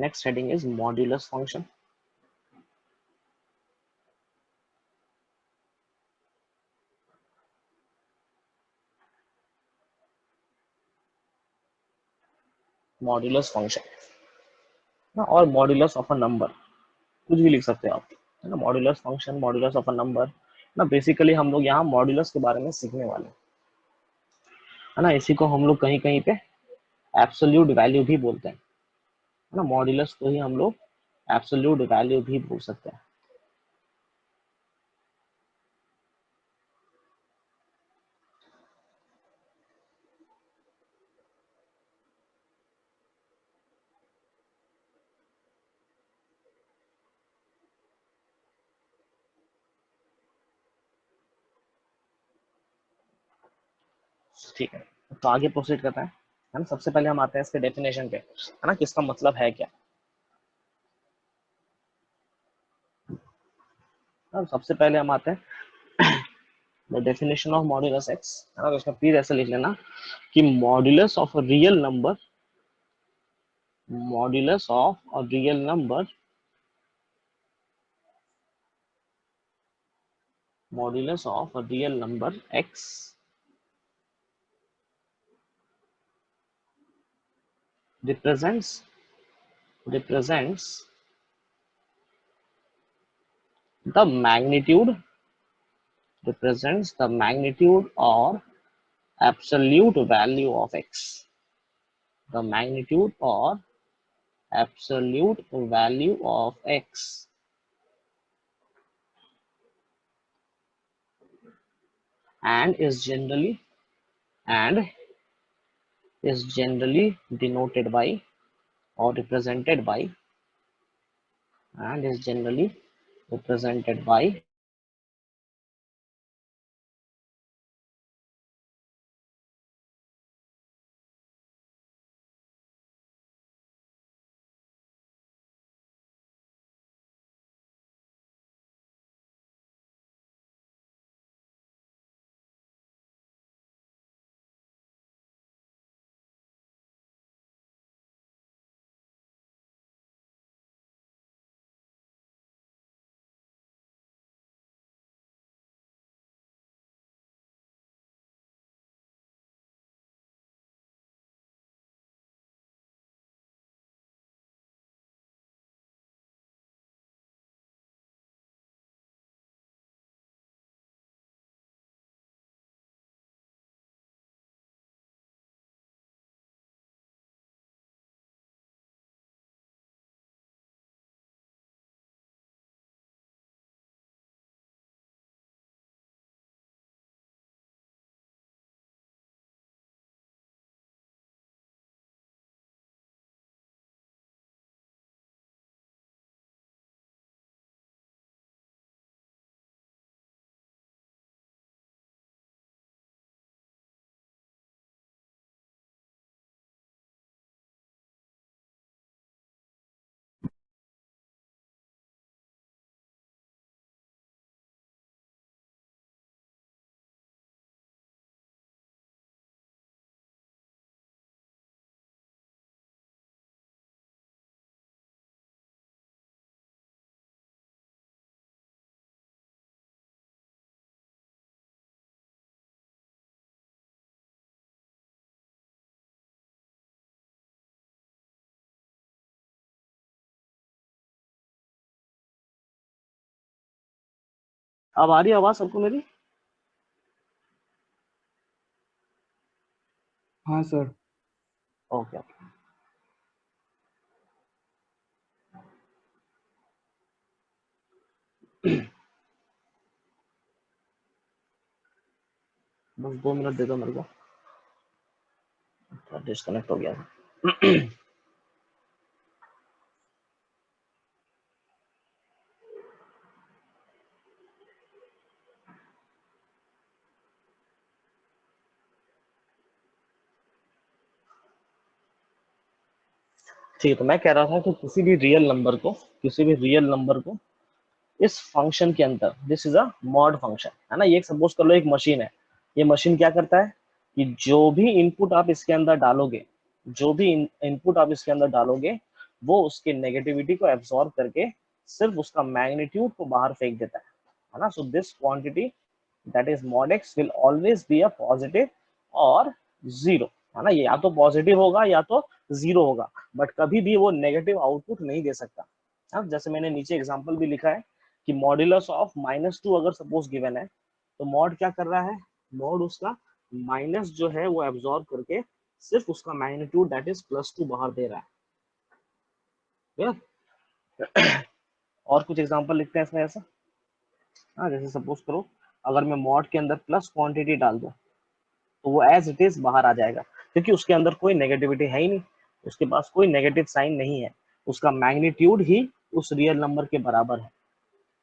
Next heading is modulus function. Modulus function ना, और modulus of a number, कुछ भी लिख सकते हैं आप, है ना। Modulus function, modulus of a number ना। बेसिकली हम लोग यहाँ मॉड्यूलस के बारे में सीखने वाले हैं, है ना। इसी को हम लोग कहीं कहीं पे एब्सोल्यूट वैल्यू भी बोलते हैं, है ना। मॉड्यूलस को ही हम लोग एब्सोल्यूट वैल्यू भी बोल सकते हैं। ठीक है, तो आगे प्रोसीड करते हैं, है ना। सबसे पहले हम आते हैं इसके डेफिनेशन पे, है ना, किसका मतलब है क्या। अब सबसे पहले हम आते हैं the definition of modulus x, है ना। तो इसका प्लीज ऐसे लिख लेना कि modulus of a real number, modulus of a real number, modulus of a real number x represents the magnitude, represents the magnitude or absolute value of x, the magnitude or absolute value of x, and is generally denoted by or represented by, and is generally represented by अब आ रही है आवाज सबको मेरी? हाँ sir. Okay okay. बस 2 minute दे दो मेरे को, डिस्कनेक्ट हो गया था। ठीक है, तो मैं कह रहा था कि किसी भी रियल नंबर को, किसी भी रियल नंबर को इस फंक्शन के अंदर, this is a mod function, है ना। ये सपोज कर लो एक मशीन है। ये मशीन क्या करता है कि जो भी इनपुट आप इसके अंदर डालोगे, जो भी इनपुट आप इसके अंदर डालोगे, वो उसके नेगेटिविटी को एब्सॉर्ब करके सिर्फ उसका मैग्नीट्यूड को बाहर फेंक देता है ना। So this quantity that is mod x will always be a positive और जीरो, है ना। ये या तो पॉजिटिव होगा या तो जीरो होगा, बट कभी भी वो नेगेटिव आउटपुट नहीं दे सकता। हाँ, जैसे मैंने नीचे एग्जांपल भी लिखा है कि मॉड्यूलस ऑफ -2 अगर सपोज गिवन है, तो मॉड क्या कर रहा है, मॉड उसका माइनस जो है वो एब्सॉर्ब करके सिर्फ उसका मैग्नीट्यूड दैट इज +2 बाहर दे रहा है। और कुछ एग्जांपल लिखते हैं इसमें ऐसा। हाँ, जैसे सपोज करो अगर मैं मॉड के अंदर प्लस क्वांटिटी डाल दूं, तो वो एज इट इज बाहर आ जाएगा, क्योंकि उसके अंदर कोई नेगेटिविटी है ही नहीं, उसके पास कोई नेगेटिव साइन नहीं है, उसका मैग्नीट्यूड ही उस रियल नंबर के बराबर है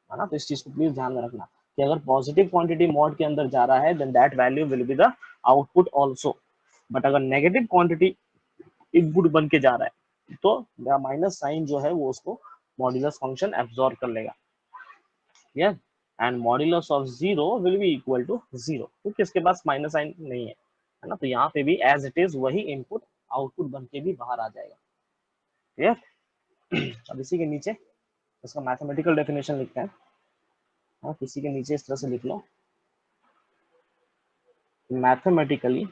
ना। तो इस चीज को प्लीज ध्यान में रखना कि अगर पॉजिटिव क्वांटिटी मॉड के अंदर जा रहा है then that value will be the output also, but अगर नेगेटिव क्वांटिटी इनपुट बन के जा रहा है तो माइनस साइन जो है वो उसको मॉड्यूलस फंक्शन एब्सॉर्ब कर लेगा। yes, and modulus of zero will be equal to zero, क्योंकि इसके पास माइनस साइन नहीं है ना। तो यहाँ पे भी एज इट इज वही इनपुट आउटपुट बन के भी बाहर आ जाएगा। क्लियर। अब इसी के नीचे इसका मैथमेटिकल डेफिनेशन लिखते हैं। हाँ, किसी के नीचे इस तरह से लिख लो, mathematically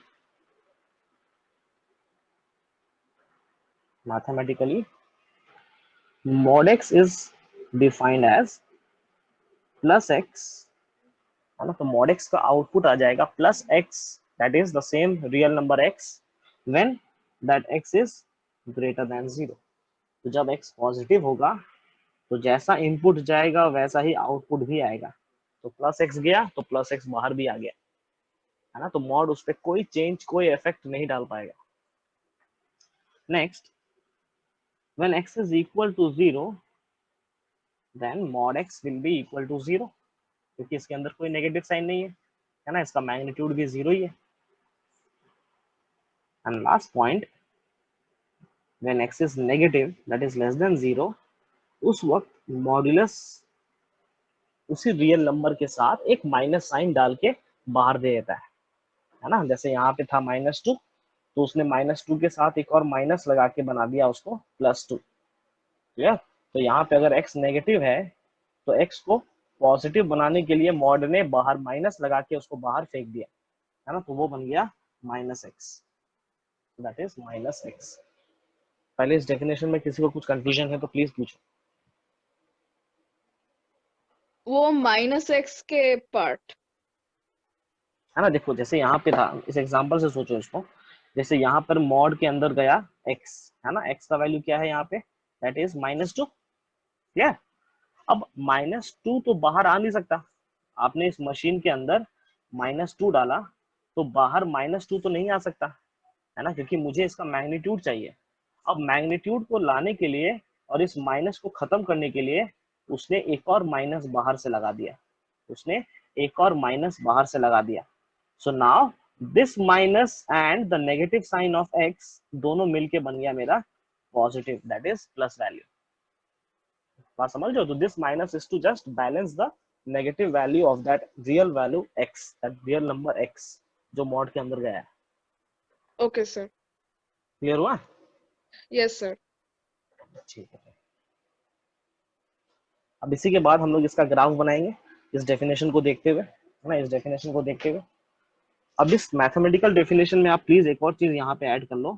mod x is defined as plus x, है ना। तो mod x का आउटपुट आ जाएगा plus x that is the same real number x when that x is greater than zero. तो जब x पॉजिटिव होगा तो जैसा इनपुट जाएगा वैसा ही आउटपुट भी आएगा। तो प्लस x गया तो प्लस x बाहर भी आ गया, है ना। तो मॉड उस पर कोई चेंज कोई इफेक्ट नहीं डाल पाएगा। Next, when x is equal to zero then mod x will be equal to zero, क्योंकि इसके अंदर कोई नेगेटिव साइन नहीं है ना, इसका मैग्नीट्यूड भी जीरो ही है। And last point, when x is negative that is less than zero, उस वक्त मॉड्यूलस उसी रियल नंबर के साथ एक माइनस साइन डाल के बाहर दे देता है ना। जैसे यहाँ पे था -2, तो उसने -2 के साथ एक और माइनस लगा के बना दिया उसको +2। क्लियर। तो यहाँ पे अगर x नेगेटिव है तो x को पॉजिटिव बनाने के लिए मॉड ने बाहर माइनस लगा के उसको बाहर फेंक दिया, है ना। तो वो बन गया -x, दैट इज -x। पहले इस डेफिनेशन में किसी को कुछ कंफ्यूजन है तो प्लीज पूछो। वो -x के पार्ट, है ना, देखो जैसे यहाँ पे था, इस एग्जांपल से सोचो इसको, जैसे यहाँ पर मॉड के अंदर गया x, है ना, x का वैल्यू क्या है यहाँ पे, दैट इज -2। क्लियर। अब -2 तो बाहर आ नहीं सकता, आपने इस मशीन के अंदर -2 डाला तो बाहर -2 तो नहीं आ सकता, है ना, क्योंकि मुझे इसका मैग्नीट्यूड चाहिए। अब मैग्नीट्यूड को लाने के लिए और इस माइनस को खत्म करने के लिए उसने एक और माइनस बाहर से लगा दिया, उसने एक और माइनस बाहर से लगा दिया। So now this minus and the negative sign of x दोनों मिलके बन गया मेरा positive that is plus value. बात समझ लो। तो this minus is to just balance the negative value of that real value x, that real number x जो मॉड के अंदर गया है। ओके सर, क्लियर हुआ? Yes sir. ठीक है। अब इसी के बाद हम लोग इसका ग्राफ बनाएंगे इस डेफिनेशन को देखते हुए, है ना, इस डेफिनेशन को देखते हुए। अब इस मैथमेटिकल डेफिनेशन में आप प्लीज एक और चीज यहाँ पे ऐड कर लो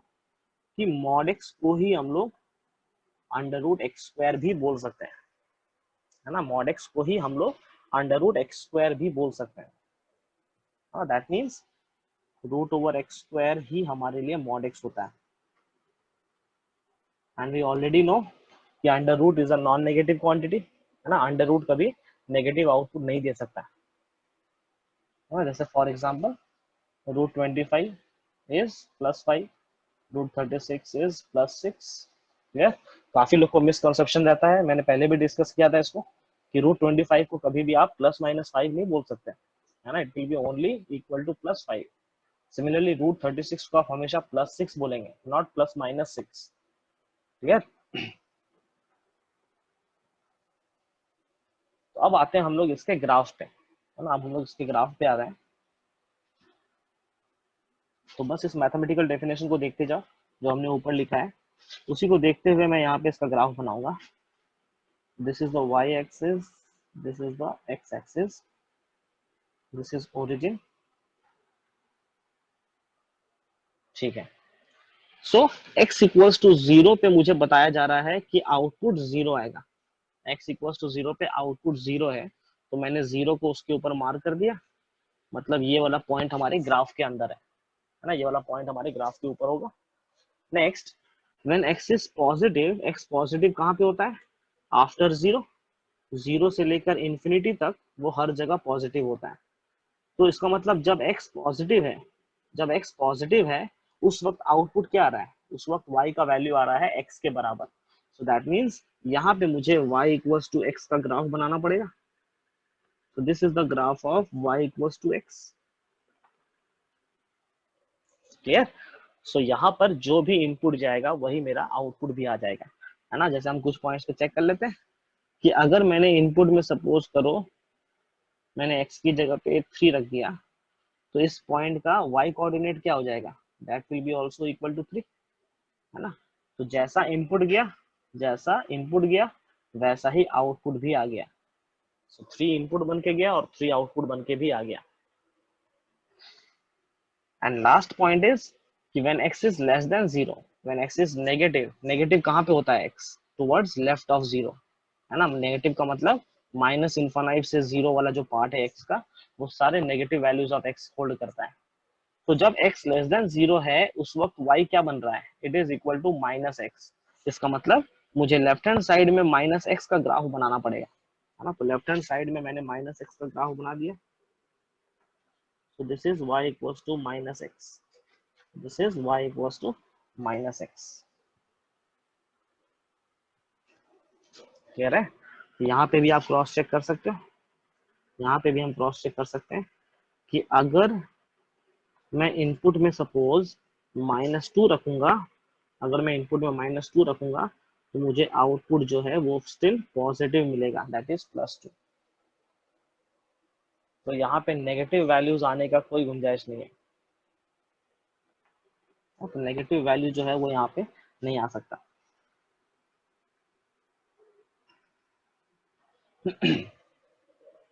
कि मॉड एक्स को ही हम लोग √x² भी बोल सकते हैं, है ना। मॉड एक्स को ही हम लोग √x² भी बोल सकते हैं। दैट मीन्स √x² ही हमारे लिए मॉड एक्स होता है। एंड वी ऑलरेडी नो कि under root is a non negative quantity, है ना। अंडर रूट कभी नेगेटिव आउटपुट नहीं दे सकता, है ना। जैसे for example √25 is +5, √36 is +6। Clear. काफी लोग को मिसकंसेप्शन रहता है, मैंने पहले भी डिस्कस किया था इसको कि √25 को कभी भी आप +-5 नहीं बोल सकते, है ना। It will be only equal to +5। Similarly √36 को आप हमेशा +6 बोलेंगे, नॉट ±6। क्लियर। तो अब आते हैं हम लोग इसके ग्राफ पे, है ना। अब हम लोग इसके ग्राफ पे आ रहे हैं। तो बस इस मैथमेटिकल डेफिनेशन को देखते जाओ जो हमने ऊपर लिखा है। उसी को देखते हुए मैं यहाँ पे इसका ग्राफ बनाऊंगा। This is the y axis, this is the x axis, this is origin, ठीक है। सो x इक्वल्स टू 0 पे मुझे बताया जा रहा है कि आउटपुट 0 आएगा। x इक्वल्स टू 0 पे आउटपुट 0 है, तो मैंने 0 को उसके ऊपर मार्क कर दिया, मतलब ये वाला पॉइंट हमारे ग्राफ के अंदर है ना, ये वाला पॉइंट हमारे ग्राफ के ऊपर होगा। Next, when x is positive, x positive कहाँ पे होता है? आफ्टर 0, 0 से लेकर इंफिनिटी तक वो हर जगह पॉजिटिव होता है। तो इसका मतलब जब x पॉजिटिव है, जब x पॉजिटिव है उस वक्त आउटपुट क्या आ रहा है? उस वक्त y का वैल्यू आ रहा है x के बराबर। सो दैट मीन्स यहाँ पे मुझे y इक्वल्स टू x का ग्राफ बनाना पड़ेगा। So this is the graph of y equals to x. Clear? So यहाँ पर जो भी इनपुट जाएगा वही मेरा आउटपुट भी आ जाएगा, है ना। जैसे हम कुछ पॉइंट्स पे चेक कर लेते हैं कि अगर मैंने इनपुट में सपोज करो मैंने x की जगह पे 3 रख दिया, तो इस पॉइंट का y कोऑर्डिनेट क्या हो जाएगा? That will be also equal to 3, है ना। तो जैसा इनपुट गया, जैसा इनपुट गया वैसा ही आउटपुट भी आ गया। सो 3 इनपुट बन के गया और 3 आउटपुट बन के भी आ गया। एंड लास्ट पॉइंट इज कि when x is less than 0, when x is negative, negative कहाँ पे होता है? x टुवर्ड्स लेफ्ट ऑफ 0, है ना। नेगेटिव का मतलब माइनस इनफाइनाइट से 0 वाला जो पार्ट है x का, वो सारे negative values of x hold करता है। तो जब x लेस देन 0 है उस वक्त y क्या बन रहा है? It is equal to minus x. इसका मतलब मुझे लेफ्ट हैंड साइड में माइनस एक्स का ग्राफ बनाना पड़ेगा, है ना। तो लेफ्ट हैंड साइड में मैंने माइनस एक्स का ग्राफ बना दिया। So this is y equals to minus x. This is y equals to minus x. Clear है? यहाँ पे भी आप क्रॉस चेक कर सकते हो, यहाँ पे भी हम क्रॉस चेक कर सकते हैं कि अगर मैं इनपुट में सपोज -2 रखूंगा, अगर मैं इनपुट में -2 रखूंगा तो मुझे आउटपुट जो है वो स्टिल पॉजिटिव मिलेगा, दैट इज +2। तो यहाँ पे नेगेटिव वैल्यूज आने का कोई गुंजाइश नहीं है, तो नेगेटिव वैल्यू जो है वो यहाँ पे नहीं आ सकता।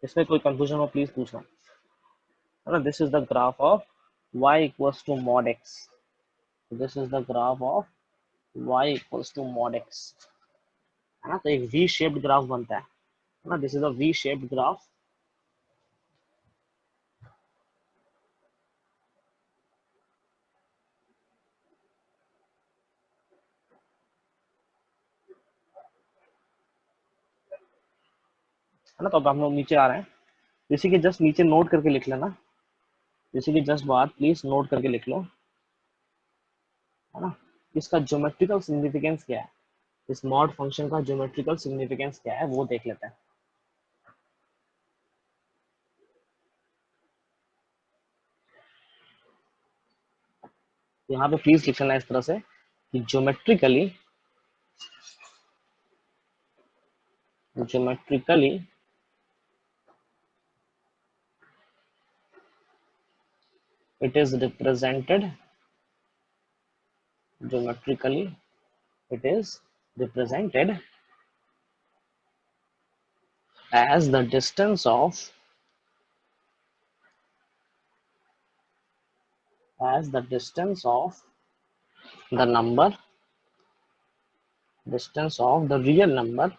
इसमें कोई कंफ्यूजन हो प्लीज पूछना। This is the graph of y equals to mod x. This is the graph of y equals to mod x, है ना। तो एक V shaped ग्राफ बनता है ना। This is a V shaped graph. है ना। तो अब हम लोग नीचे आ रहे हैं, इसी के जस्ट नीचे नोट करके लिख लेना, इसी की जस्ट बात प्लीज नोट करके लिख लो, है ना। इसका ज्योमेट्रिकल सिग्निफिकेंस क्या है, इस मॉड फंक्शन का ज्योमेट्रिकल सिग्निफिकेंस क्या है वो देख लेते हैं। यहाँ पे प्लीज लिख लेना इस तरह से कि geometrically it is represented, geometrically it is represented as the distance of the number, distance of the real number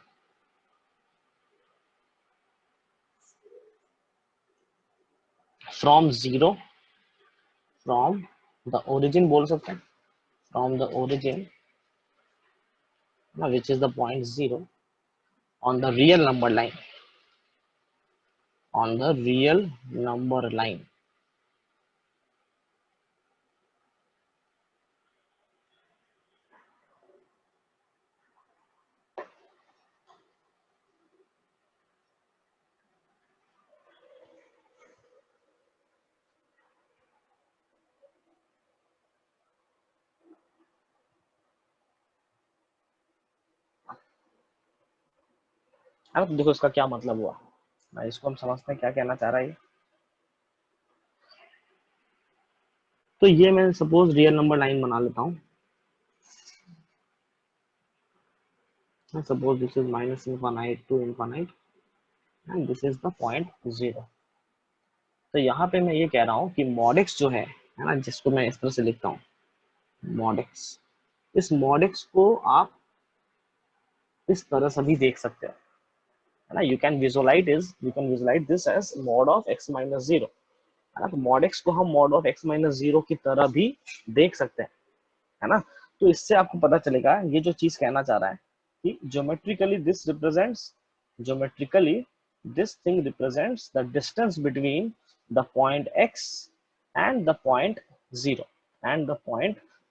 from 0, from the origin बोल सकते हैं, from the origin which is the point 0 on the real number line, on the real number line. अब देखो इसका क्या मतलब हुआ, इसको हम समझते हैं क्या कहना चाह रहा है। तो ये मैं सपोज रियल नंबर लाइन बना लेता हूँ, Suppose this is minus infinite to infinite and this is the point 0. तो यहाँ पे मैं ये कह रहा हूँ कि mod x जो है ना, जिसको मैं इस तरह से लिखता हूँ mod x, इस mod x को आप इस तरह से भी देख सकते हो, है ना. You can visualise this as mod of x minus 0, है ना. तो mod x को हम mod of x minus 0 की तरह भी देख सकते हैं, है ना. तो इससे आपको पता चलेगा ये जो चीज कहना चाह रहा है कि geometrically this thing represents the distance between the point x and the point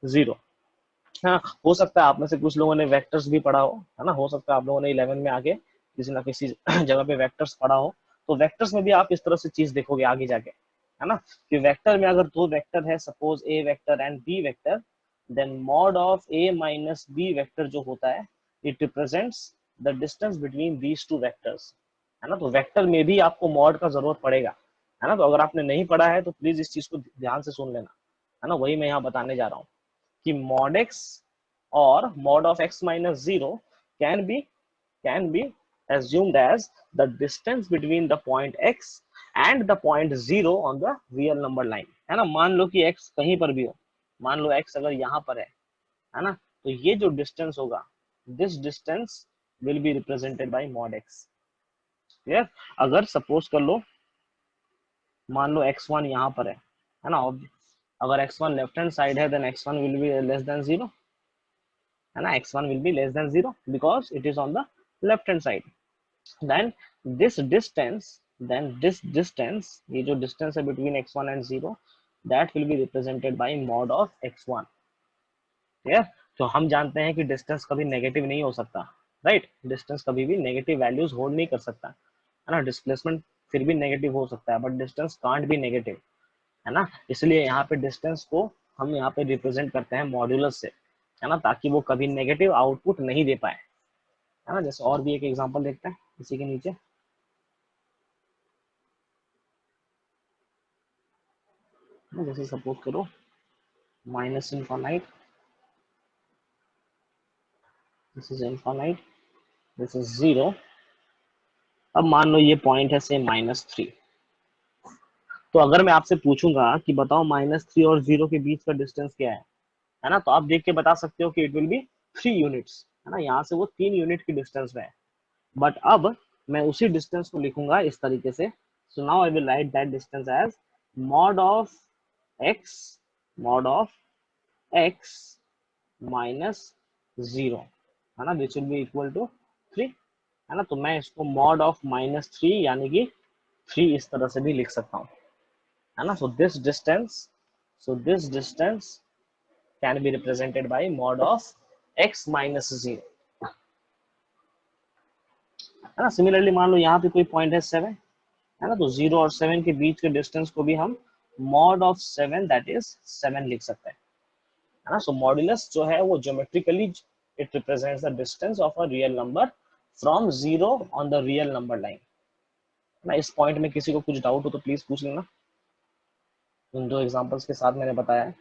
0 हाँ, हो सकता है आप में से कुछ लोगों ने वेक्टर्स भी पढ़ा हो, है ना. हो सकता है आप लोगों ने 11 में आके किसी ना किसी जगह पे वेक्टर्स पढ़ा हो, तो वेक्टर्स में भी आप इस तरह से चीज देखोगे आगे जाके, है ना, कि वेक्टर में अगर दो वेक्टर है, suppose A vector and B vector, then mod of A minus B vector जो होता है, it represents the distance between these two vectors, है ना. तो वेक्टर में भी आपको मॉड का जरूरत पड़ेगा, है ना. तो अगर आपने नहीं पढ़ा है तो प्लीज इस चीज को ध्यान से सुन लेना, है ना. वही मैं यहाँ बताने जा रहा हूँ कि mod x or mod of x minus 0 can be can be assumed as the distance between the point x and the point 0 on the real number line, है ना. मान लो कि x कहीं पर भी हो, मान लो x अगर यहाँ पर है ना, तो ये जो डिस्टेंस होगा, this distance will be represented by mod x. Clear. अगर सपोज कर लो, मान लो x1 यहाँ पर है ना. अगर x1 लेफ्ट हैंड साइड है, then x1 will be less than 0, है ना. x1 will be less than 0 because it is on the left hand side. Then this distance, ये जो distance है between x1 and 0, that will be represented by mod of x1. Clear? तो हम जानते हैं कि डिस्टेंस कभी नेगेटिव नहीं हो सकता, राइट. डिस्टेंस कभी भी नेगेटिव वैल्यूज होल्ड नहीं कर सकता, है ना. डिस्प्लेसमेंट फिर भी नेगेटिव हो सकता है, but distance can't be negative, है ना. इसलिए यहाँ पे डिस्टेंस को हम यहाँ पे रिप्रेजेंट करते हैं मॉड्यूलस से, है ना, ताकि वो कभी नेगेटिव आउटपुट नहीं दे पाए, है ना. जैसे और भी एक एग्जांपल देखते हैं इसी के नीचे, जैसे सपोज करो minus infinite, this is infinite, this is 0. अब मान लो ये पॉइंट है से -3. तो अगर मैं आपसे पूछूंगा कि बताओ -3 और 0 के बीच का डिस्टेंस क्या है ना, तो आप देख के बता सकते हो कि इट विल बी 3 यूनिट्स, है ना. यहाँ से वो 3 यूनिट की डिस्टेंस में है. बट अब मैं उसी डिस्टेंस को लिखूंगा इस तरीके से. So now I will write that distance as mod of x mod of x minus 0, है ना, which will be equal to 3, है ना. तो मैं इसको mod of -3 यानी कि 3 इस तरह से भी लिख सकता हूँ, है ना. So this distance can be represented by mod of x minus 0, है ना. सिमिलरली मान लो यहाँ पे कोई पॉइंट है 7, है ना. तो 0 और 7 के बीच के डिस्टेंस को भी हम mod of 7 दैट इज 7 लिख सकते हैं, है ना. सो मॉड्यूलस जो है वो geometrically it represents the distance of a real number from 0 on the real number line, ना. इस पॉइंट में किसी को कुछ डाउट हो तो प्लीज पूछ लेना, उन दो एग्जांपल्स के साथ मैंने बताया है.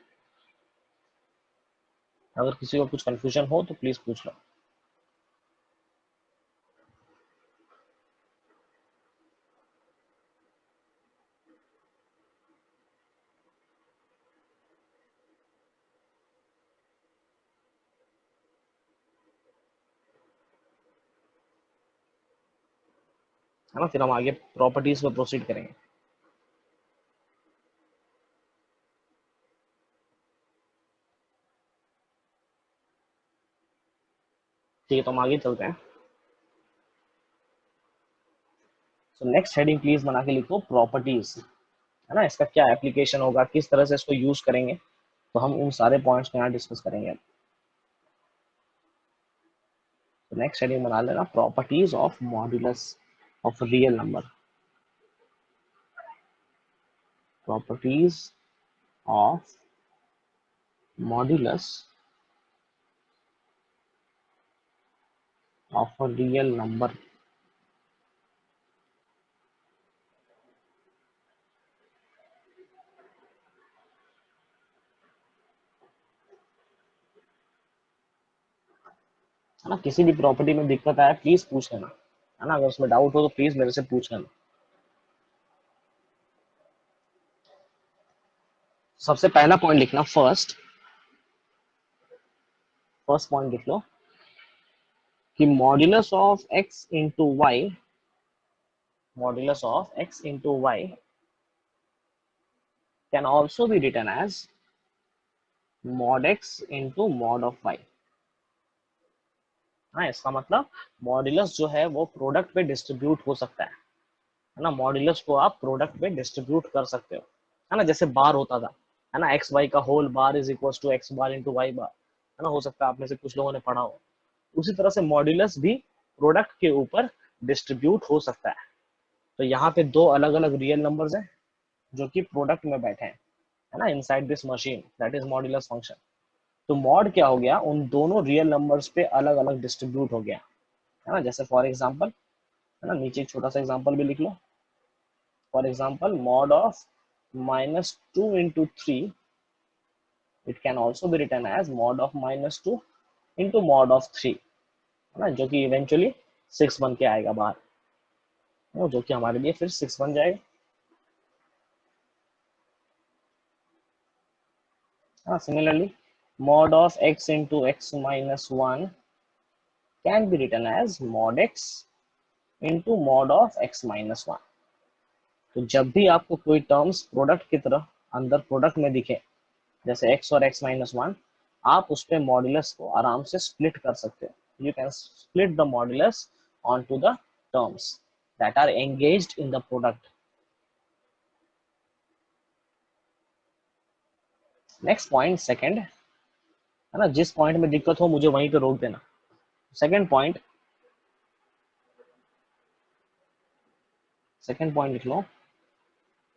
अगर किसी को कुछ कंफ्यूजन हो तो प्लीज पूछ लो. है ना. फिर हम आगे प्रॉपर्टीज पे प्रोसीड करेंगे. ठीक है, तो हम आगे चलते हैं. सो नेक्स्ट हेडिंग प्लीज बना के लिखो प्रॉपर्टीज, है ना. इसका क्या एप्लीकेशन होगा, किस तरह से इसको यूज करेंगे, तो हम उन सारे पॉइंट्स को यहाँ डिस्कस करेंगे. नेक्स्ट हेडिंग बना लेना properties of modulus of real number. Properties of modulus of a real number. है ना। किसी भी प्रॉपर्टी में दिक्कत आए प्लीज पूछ लेना, है ना। अगर उसमें डाउट हो तो प्लीज मेरे से पूछ लेना। सबसे पहला पॉइंट लिखना, फर्स्ट पॉइंट लिख लो कि modulus of x into y, modulus of x into y can also be written as mod x into mod of y। हाँ, इसका मतलब मॉड्यूलस जो है वो प्रोडक्ट पे डिस्ट्रीब्यूट हो सकता है ना। मॉड्यूलस को आप प्रोडक्ट पे डिस्ट्रीब्यूट कर सकते हो, है ना। जैसे बार होता था, है ना, एक्स वाई का whole bar is equal to X bar into Y bar, है ना। हो सकता है आप में से कुछ लोगों ने पढ़ा हो। उसी तरह से मॉड्यूलस भी प्रोडक्ट के ऊपर डिस्ट्रीब्यूट हो सकता है। तो यहाँ पे दो अलग अलग रियल नंबर्स हैं जो कि प्रोडक्ट में बैठे हैं, है ना, inside this machine, that is modulus function. तो मॉड क्या हो गया, उन दोनों रियल नंबर्स पे अलग अलग डिस्ट्रीब्यूट हो गया, है ना। जैसे फॉर एग्जांपल, है ना, नीचे एक छोटा सा एग्जांपल भी लिख लो। For example mod of -2 into 3, it can also be written as mod of -2 into mod of 3, है ना, जो कि इवेंचुअली 6 बन के आएगा बाहर, जो कि हमारे लिए फिर 6 बन जाएगा। हाँ, similarly mod of x into x minus 1 can be written as mod x into mod of x minus 1। तो जब भी आपको कोई टर्म्स प्रोडक्ट की तरह अंदर प्रोडक्ट में दिखे, जैसे x और x माइनस 1, आप उस पे मॉड्यूलस को आराम से स्प्लिट कर सकते हो। You can split the modulus on to the terms that are engaged in the product. Next point second, है ना, जिस पॉइंट में दिक्कत हो मुझे वहीं पे रोक देना। सेकंड पॉइंट लिख लो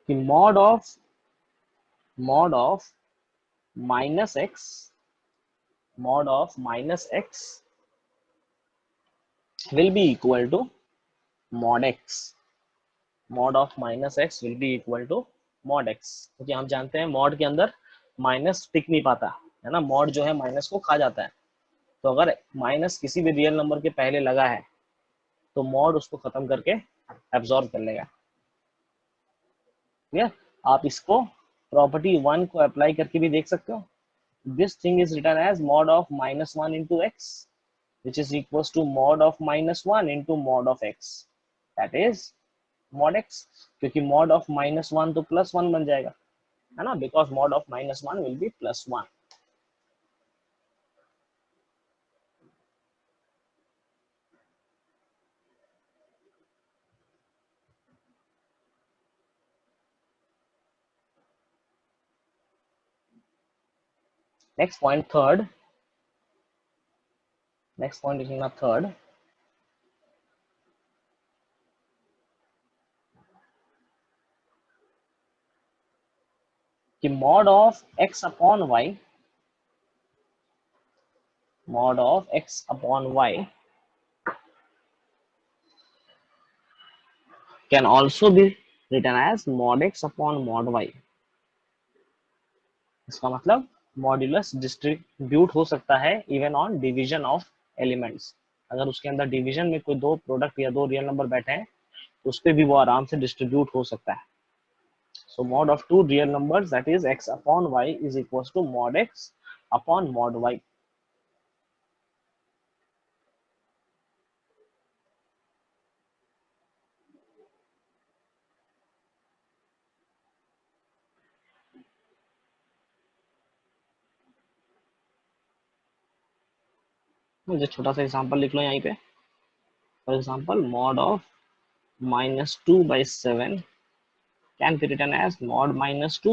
कि mod of minus x, mod of minus x will be equal to mod x, mod of minus x will be equal to mod x, क्योंकि हम जानते हैं mod के अंदर माइनस टिक नहीं पाता, है ना। mod जो है माइनस को खा जाता है। तो अगर माइनस किसी भी रियल नंबर के पहले लगा है तो mod उसको खत्म करके एब्जॉर्ब कर लेगा। ठीक है, आप इसको प्रॉपर्टी 1 को अप्लाई करके भी देख सकते हो। This thing is written as mod of -1 into x, which is equals to mod of -1 into mod of x, that is mod x, क्योंकि mod of -1 तो +1 बन जाएगा, है ना, because mod of -1 will be +1। Next point लिखना third, कि mod of x upon y, mod of x upon y can also be written as mod x upon mod y। इसका मतलब मॉड्यूलस डिस्ट्रीब्यूट हो सकता है even on division of elements. अगर उसके अंदर डिवीजन में कोई दो प्रोडक्ट या दो रियल नंबर बैठे हैं तो उस पर भी वो आराम से डिस्ट्रीब्यूट हो सकता है। So mod of two real numbers, that is x upon y, is equals to mod x upon mod y। मुझे छोटा सा एग्जांपल लिख लो यहाँ पे। For example mod of -2/7 can be written as mod -2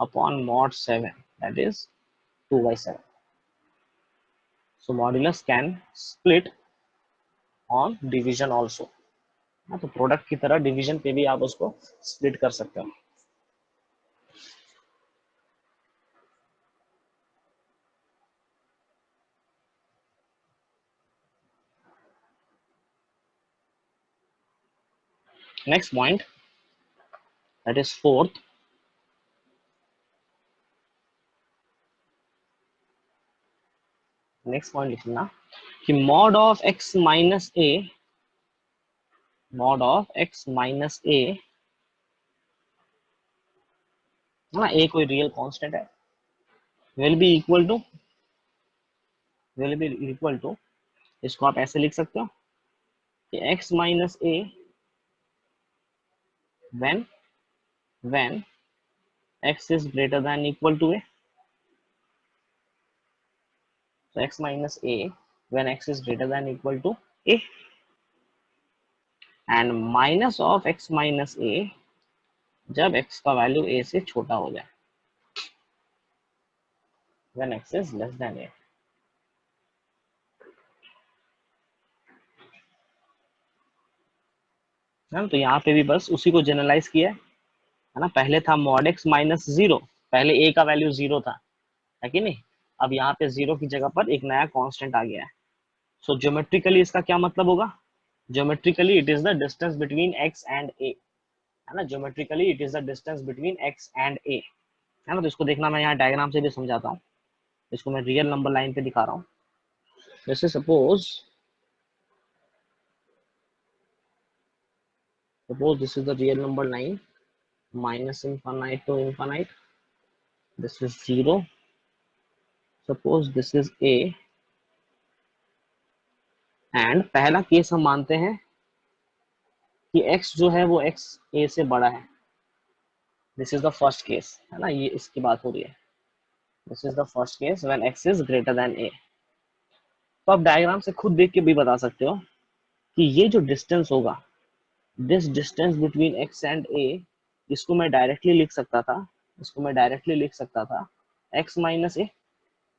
upon mod 7, that is 2/7। So modulus can split on division also। तो product की तरह division पे भी आप उसको स्प्लिट कर सकते हो। Next point, that is fourth, next point लिखना कि mod of x minus A, mod of x minus A है ना, ए कोई रियल कांस्टेंट है, will be equal to, will be equal to, इसको आप ऐसे लिख सकते हो कि x minus A when x is greater than equal to a, so x minus a when x is greater than equal to a, and minus of x minus a जब x का value a से छोटा हो जाए, when x is less than a। तो यहाँ पे भी बस उसी को जनरलाइज किया है ना, पहले था मॉड x माइनस जीरो, पहले a का वैल्यू जीरो था, है कि नहीं, अब यहाँ पे जीरो की जगह पर एक नया कांस्टेंट आ गया है। सो ज्योमेट्रिकली इसका क्या मतलब होगा, geometrically it is the distance between x and a, है ना, geometrically it is the distance between x and a, है ना। तो इसको देखना मैं यहाँ डायग्राम से भी समझाता हूँ, इसको मैं रियल नंबर लाइन पे दिखा रहा हूँ। जैसे suppose this is the real number line, minus infinite to infinite, this is zero, suppose this is a, and पहला केस हम मानते हैं कि x जो है वो x a से बड़ा है, this is the first case, है ना, ये इसकी बात हो रही है, this is the first case when x is greater than a। तो आप डायग्राम से खुद देख के भी बता सकते हो कि ये जो डिस्टेंस होगा, this distance between x and a, इसको मैं डायरेक्टली लिख सकता था, इसको मैं डायरेक्टली लिख सकता था x minus a,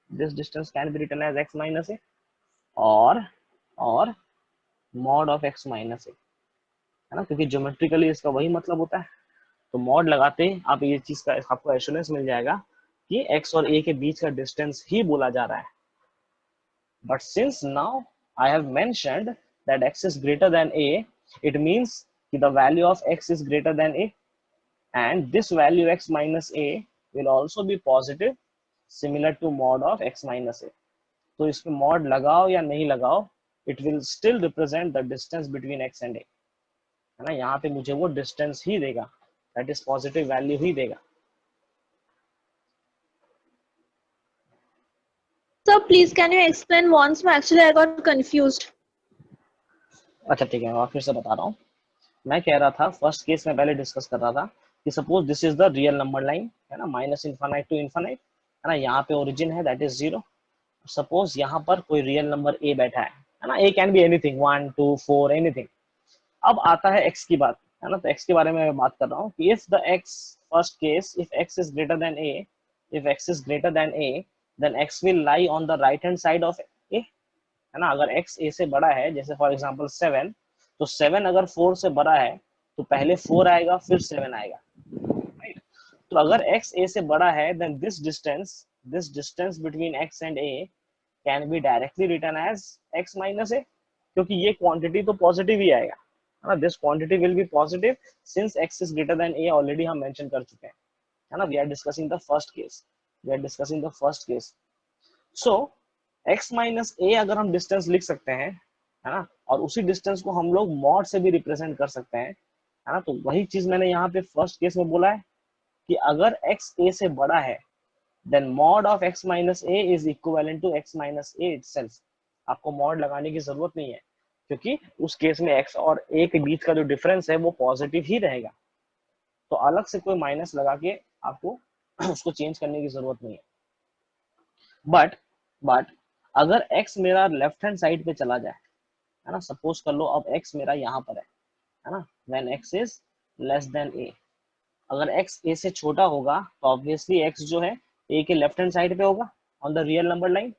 this distance can be written as x minus a, और mod of x minus a, है ना, क्योंकि ज्योमेट्रिकली इसका वही मतलब होता है। तो मॉड लगाते आप ये चीज का आपको एश्योरेंस मिल जाएगा कि x और a के बीच का डिस्टेंस ही बोला जा रहा है। But since now I have mentioned that x is greater than a, it means the value of x is greater than a, and this value x minus a will also be positive, similar to mod of x minus a। तो इसमें mod लगाओ या नहीं लगाओ, it will still represent the distance between x and a, है ना, यहाँ पे मुझे वो डिस्टेंस ही देगा, दैट इज पॉजिटिव वैल्यू ही देगा। Sir, please can you explain once more? Actually, I got confused. अच्छा ठीक है, मैं फिर से बता रहा हूँ। मैं कह रहा था फर्स्ट केस में पहले डिस्कस कर रहा था कि suppose this is the real number line, है ना, माइनस इनफाइनाइट टू इनफाइनाइट, है ना, यहाँ पे ओरिजिन है दैट इज जीरो। सपोज यहाँ पर कोई रियल नंबर ए बैठा है ना, ए कैन बी एनीथिंग, 1 2 4 एनीथिंग। अब आता है एक्स की बात, है ना, तो एक्स के बारे में मैं बात कर रहा हूँ कि if the X, first case, if X is greater than A, if X is greater than A, then X will lie on the right hand side of A, है ना। अगर एक्स ए से बड़ा है, जैसे फॉर एग्जांपल 7, तो 7 अगर 4 से बड़ा है तो पहले 4 आएगा फिर 7 आएगा, राइट। तो अगर x a से बड़ा है, then this distance between x and a can be directly written as x minus a, क्योंकि ये क्वांटिटी तो पॉजिटिव ही आएगा, है ना, this quantity will be positive since x is greater than a, already हम मेंशन कर चुके हैं, है ना। We are discussing the first case, we are discussing the first case. So x minus a अगर हम डिस्टेंस लिख सकते हैं, है ना, और उसी डिस्टेंस को हम लोग मॉड से भी रिप्रेजेंट कर सकते हैं, है ना। तो वही चीज मैंने यहाँ पे फर्स्ट केस में बोला है कि अगर x a से बड़ा है, then mod of x minus a is equivalent to x minus a itself. आपको मॉड लगाने की जरूरत नहीं है, क्योंकि उस केस में x और a के बीच का जो डिफरेंस है वो पॉजिटिव ही रहेगा, तो अलग से कोई माइनस लगा के आपको उसको चेंज करने की जरूरत नहीं है। बट अगर x मेरा लेफ्ट हैंड साइड पे चला जाए, है ना, सपोज कर लो अब x मेरा यहाँ पर है ना, when x is less than a, अगर x a से छोटा होगा तो ऑब्वियसली x जो है a के लेफ्ट हैंड साइड पे होगा on the real number line.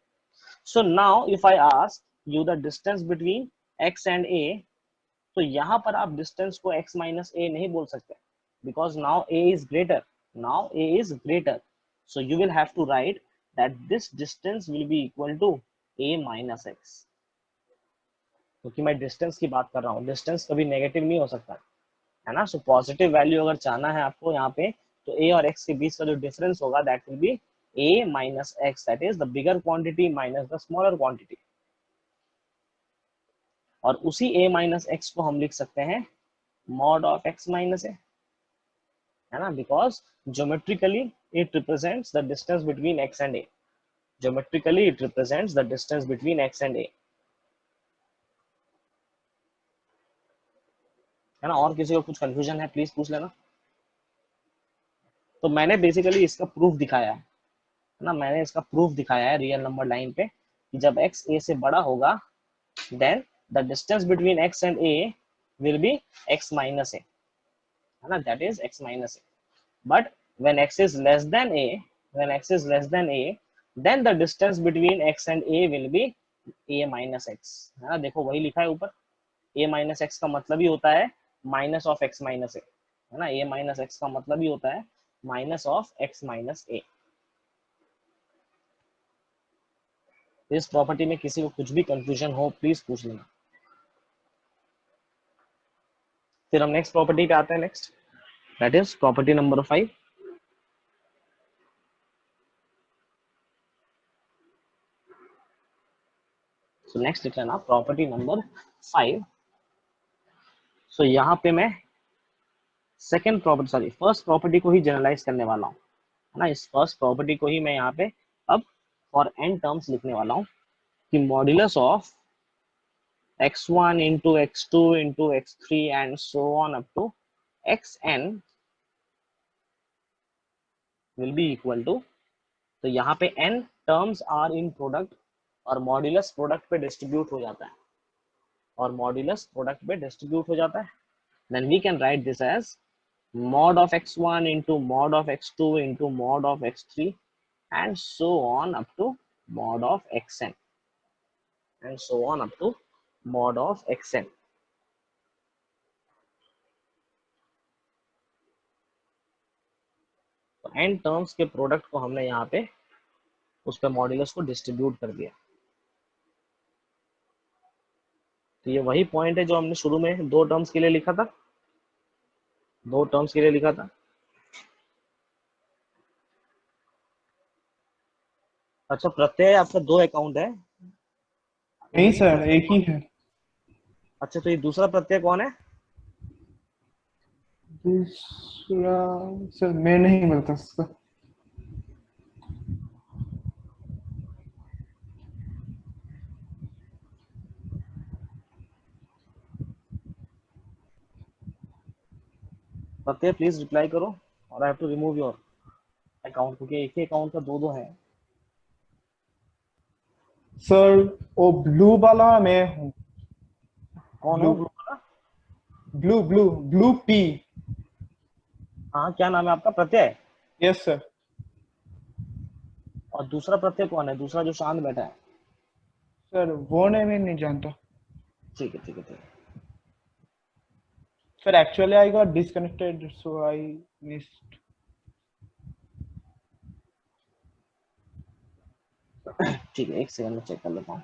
So now if I ask you the distance between x and a, तो यहाँ पर आप डिस्टेंस को x माइनस a नहीं बोल सकते, because now a is greater, now a is greater, so you will have to write that this distance will be equal to a minus x, क्योंकि मैं डिस्टेंस की बात कर रहा हूँ, डिस्टेंस कभी नेगेटिव नहीं हो सकता, है ना। सो पॉजिटिव वैल्यू अगर चाहना है आपको यहाँ पे, तो a और x के बीच का जो डिफरेंस होगा that will B a minus x, that is the bigger quantity minus the smaller quantity. और उसी a minus x को हम लिख सकते हैं mod of x minus a, है ना, because geometrically it represents the distance between x and a. Geometrically it represents the distance between x and a, है ना. और किसी को कुछ कंफ्यूजन है प्लीज पूछ लेना. तो मैंने बेसिकली इसका प्रूफ दिखाया है ना, मैंने इसका प्रूफ दिखाया है रियल नंबर लाइन पे कि जब x a से बड़ा होगा then the distance between x and a will be x minus a, है ना, that is x minus a. But when x is less than a, when x is less than a, then the distance between x and a will be a minus x, है ना. देखो वही लिखा है ऊपर, a minus x का मतलब ही होता है minus of x minus a, है ना. a minus x का मतलब ही होता है minus of x minus a. इस प्रॉपर्टी में किसी को कुछ भी कंफ्यूजन हो प्लीज पूछ लेना. फिर हम नेक्स्ट प्रॉपर्टी पे आते हैं. Next that is property number 5. So next लिख लेना प्रॉपर्टी नंबर 5. सो यहाँ पे मैं second property sorry first property को ही जनरलाइज करने वाला हूँ, है ना. इस फर्स्ट प्रॉपर्टी को ही मैं यहाँ पे अब फॉर n टर्म्स लिखने वाला हूँ कि modulus of x1 into x2 into x3 and so on up to xn will be equal to, तो यहाँ पे n terms are in product और मॉड्यूलस प्रोडक्ट पे डिस्ट्रीब्यूट हो जाता है, और मॉड्यूलस प्रोडक्ट पे डिस्ट्रीब्यूट हो जाता है. then we can write this as mod of x1 into mod of x2 into mod of x3 and so on up to mod of xn and so on up to mod of xn. तो n terms के product को हमने यहाँ पे उस पर modulus को distribute कर दिया. तो ये वही पॉइंट है जो हमने शुरू में दो टर्म्स के लिए लिखा था, दो टर्म्स के लिए लिखा था. अच्छा प्रत्यय आपका दो अकाउंट है? नहीं सर, एक ही है. अच्छा तो ये दूसरा प्रत्यय कौन है? दूसरा सर मैं नहीं बता उसका. प्रत्यय प्लीज रिप्लाई करो और I have to remove your account, क्योंकि एक ही अकाउंट का दो दो है. सर वो ब्लू वाला मैं हूँ. कौन Blue. हो ब्लू वाला? Blue blue blue pea. हाँ क्या नाम है आपका? प्रत्यय. Yes sir. और दूसरा प्रत्यय कौन है? दूसरा जो शांत बैठा है. सर वो मैं नहीं जानता. ठीक है ठीक है ठीक है. Sir actually I got disconnected so I missed. ठीक है एक सेकंड में चेक कर लेता हूँ.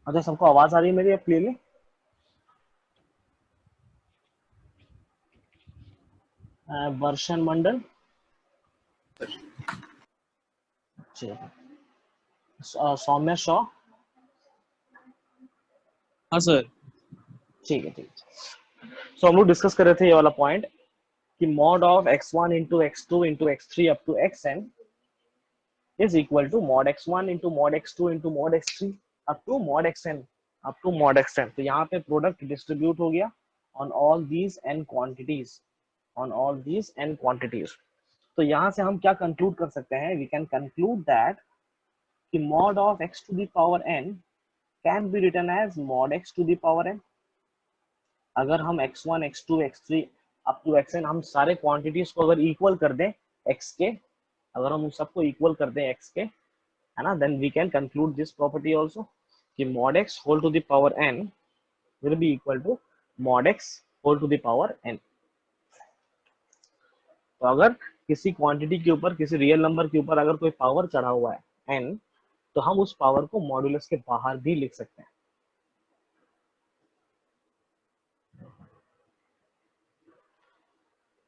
अच्छा सबको आवाज आ रही है मेरी अब क्लियरली? वर्षन मंडल. सौम्य शॉ. हाँ सर. ठीक है ठीक है. सो हम लोग डिस्कस कर रहे थे ये वाला पॉइंट कि mod of x1 into x2 into x3 up to xn is equal to mod x1 into mod x2 into mod x3 up to mod xn up to mod xn. तो यहाँ पे product distribute हो गया on all these n quantities, on all these n quantities. तो यहाँ से हम क्या कंक्लूड कर सकते हैं? we can conclude that कि mod of x to the power n can be written as mod x to the power n. अगर हम x1 x2 x3 up to xn हम सारे क्वांटिटीज को अगर इक्वल कर दें x के, अगर हम उन सबको इक्वल कर दें x के, है ना, then we can conclude this property also कि mod x whole to the power n will be equal to mod x whole to the power n। तो अगर किसी क्वांटिटी के ऊपर, किसी रियल नंबर के ऊपर अगर कोई पावर चढ़ा हुआ है n, तो हम उस पावर को मॉड्यूलस के बाहर भी लिख सकते हैं।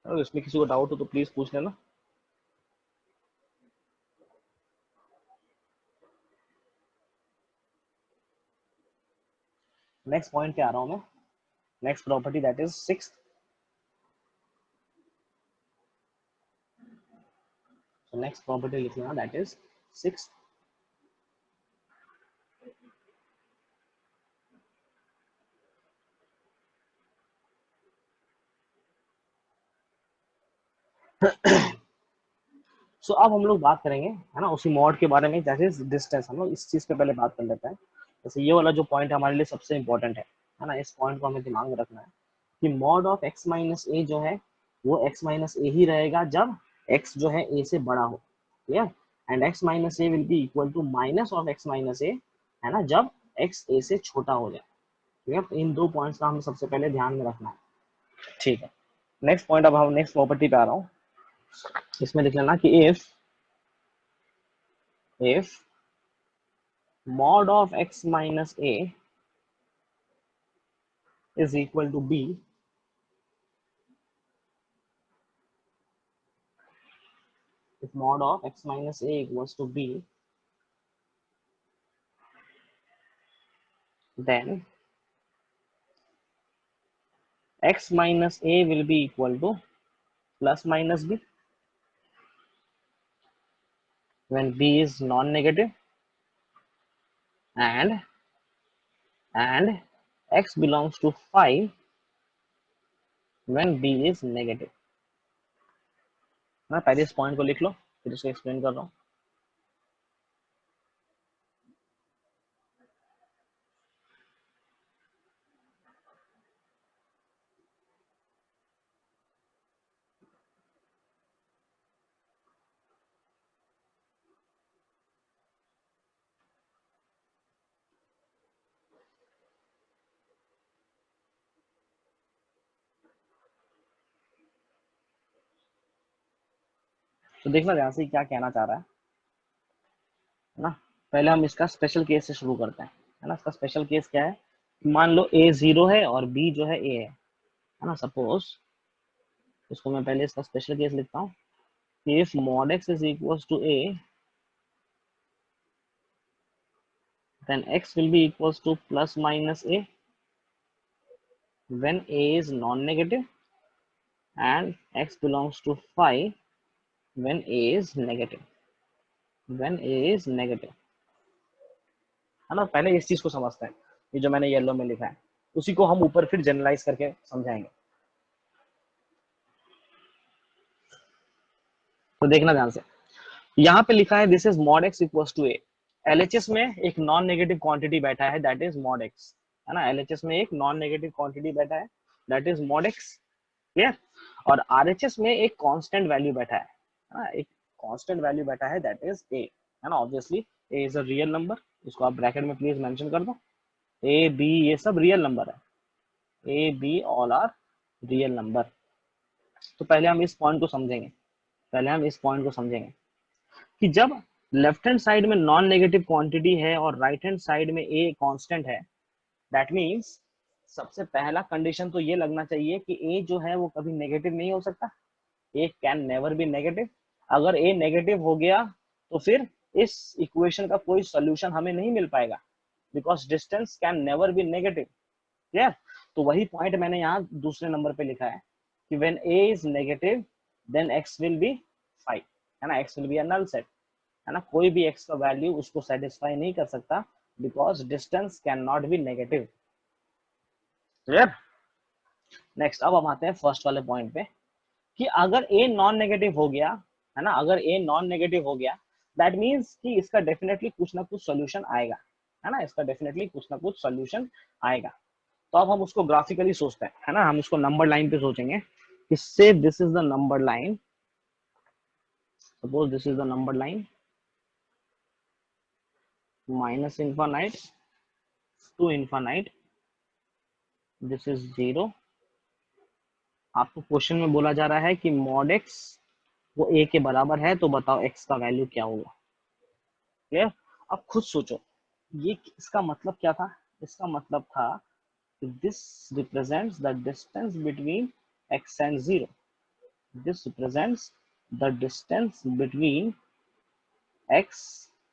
अगर इसमें किसी को डाउट हो तो प्लीज पूछ लेना। नेक्स्ट पॉइंट पे आ रहा हूं मैं। Next property that is sixth. So next property लिख लेना that is 6। सो अब हम लोग बात करेंगे है ना उसी मॉड के बारे में, दैट इज डिस्टेंस। हम लोग इस चीज पे पहले बात कर लेते हैं। जैसे ये वाला जो पॉइंट हमारे लिए सबसे इंपॉर्टेंट है ना, इस पॉइंट को हमें दिमाग में रखना है कि मॉड ऑफ x माइनस ए जो है वो x माइनस ए ही रहेगा जब x जो है a से बड़ा हो, clear. And x minus A will be equal to minus of x minus A, है ना, जब x a से छोटा हो जाए, ठीक है। तो इन दो पॉइंट्स का हमें सबसे पहले ध्यान में रखना है, ठीक है। नेक्स्ट पॉइंट, अब हम नेक्स्ट प्रॉपर्टी पे आ रहा हूँ। इसमें लिख लेना कि if mod of x minus a is equal to b, if mod of x minus a equals to b, then x minus a will be equal to plus minus b when b is non-negative, and x belongs to 5 when b is negative। ना पहले इस point को लिख लो, फिर इसको explain कर रहा हूँ। तो देखना ध्यान से क्या कहना चाह रहा है ना। पहले हम इसका स्पेशल केस से शुरू करते हैं, है ना। इसका स्पेशल केस क्या है, मान लो a 0 है और b जो है a है ना। सपोज इसको मैं पहले इसका स्पेशल केस लिखता हूँ। If mod x is equals to a, then x will be equals to plus minus a when a is non-negative, and x belongs to 5 when a is negative, when a is negative, है ना। पहले इस चीज को समझते हैं, ये जो मैंने येलो में लिखा है उसी को हम ऊपर फिर जनरलाइज करके समझाएंगे। तो देखना ध्यान से, यहाँ पे लिखा है this is mod x equals to a। LHS में एक नॉन नेगेटिव क्वांटिटी बैठा है दैट इज mod x, है ना। LHS में एक नॉन नेगेटिव क्वांटिटी बैठा है that is mod x, clear. और RHS में एक कांस्टेंट वैल्यू बैठा है ना, एक कांस्टेंट वैल्यू बैठा है दैट इज a, है ना। Obviously a is a real number, इसको आप ब्रैकेट में प्लीज मेंशन कर दो। a b ये सब रियल नंबर है, a b all are real number. तो पहले हम इस पॉइंट को समझेंगे, कि जब लेफ्ट हैंड साइड में नॉन नेगेटिव क्वांटिटी है और राइट हैंड साइड में a कांस्टेंट है, दैट मींस सबसे पहला कंडीशन तो ये लगना चाहिए कि a जो है वो कभी नेगेटिव नहीं हो सकता, a can never be negative. अगर a नेगेटिव हो गया तो फिर इस इक्वेशन का कोई सॉल्यूशन हमें नहीं मिल पाएगा, because distance can never be negative, clear. तो वही पॉइंट मैंने यहाँ दूसरे नंबर पे लिखा है कि when a is negative then x will be 5, है ना। x will be a null set, है ना। कोई भी x का वैल्यू उसको सेटिस्फाई नहीं कर सकता because distance can not be negative, clear. Next, अब हम आते हैं फर्स्ट वाले पॉइंट पे कि अगर a नॉन नेगेटिव हो गया, है ना, अगर a नॉन नेगेटिव हो गया दैट मींस कि इसका डेफिनेटली कुछ ना कुछ सॉल्यूशन आएगा, है ना। इसका डेफिनेटली कुछ ना कुछ सॉल्यूशन आएगा। तो अब हम उसको ग्राफिकली सोचते हैं, है ना। हम उसको नंबर लाइन पे सोचेंगे। इससे this is the number line, suppose this is the number line minus infinite to infinite, this is 0। आपको क्वेश्चन में बोला जा रहा है कि मॉड एक्स वो a के बराबर है, तो बताओ x का वैल्यू क्या होगा। क्लियर? अब खुद सोचो, ये इसका मतलब क्या था? इसका मतलब था कि this represents the distance between x and 0। This represents the distance between x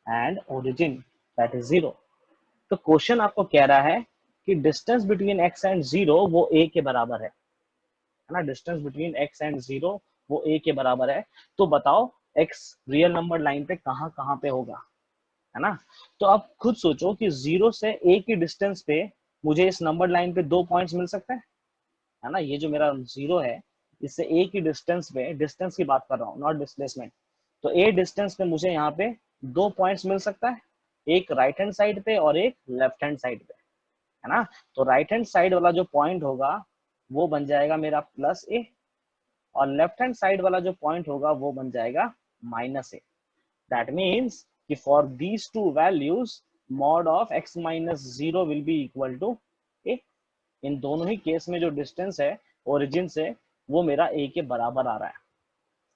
and origin, that is 0। तो क्वेश्चन आपको कह रहा है कि डिस्टेंस बिटवीन x एंड 0 वो a के बराबर है ना? डिस्टेंस बिटवीन x एंड 0 वो a के बराबर है, तो बताओ x रियल नंबर लाइन पे कहाँ कहाँ पे होगा, है ना? तो आप खुद सोचो कि 0 से a की डिस्टेंस पे मुझे इस नंबर लाइन पे 2 पॉइंट्स मिल सकते हैं, है ना? ये जो मेरा 0 है, इससे a की डिस्टेंस पे, डिस्टेंस की बात कर रहा हूँ, नॉट डिस्प्लेसमेंट, तो a डिस्टेंस पे मुझे यहाँ पे 2 पॉइंट्स मिल सकता है, एक राइट हैंड साइड पे और एक लेफ्ट हैंड साइड पे, है ना? तो राइट हैंड साइड वाला जो पॉइंट होगा वो बन जाएगा मेरा प्लस a, और लेफ्ट हैंड साइड वाला जो पॉइंट होगा वो बन जाएगा माइनस a। दैट मीन्स कि for these two values mod of x minus 0 will be equal to a। इन दोनों ही केस में जो डिस्टेंस है ओरिजिन से वो मेरा a के बराबर आ रहा है।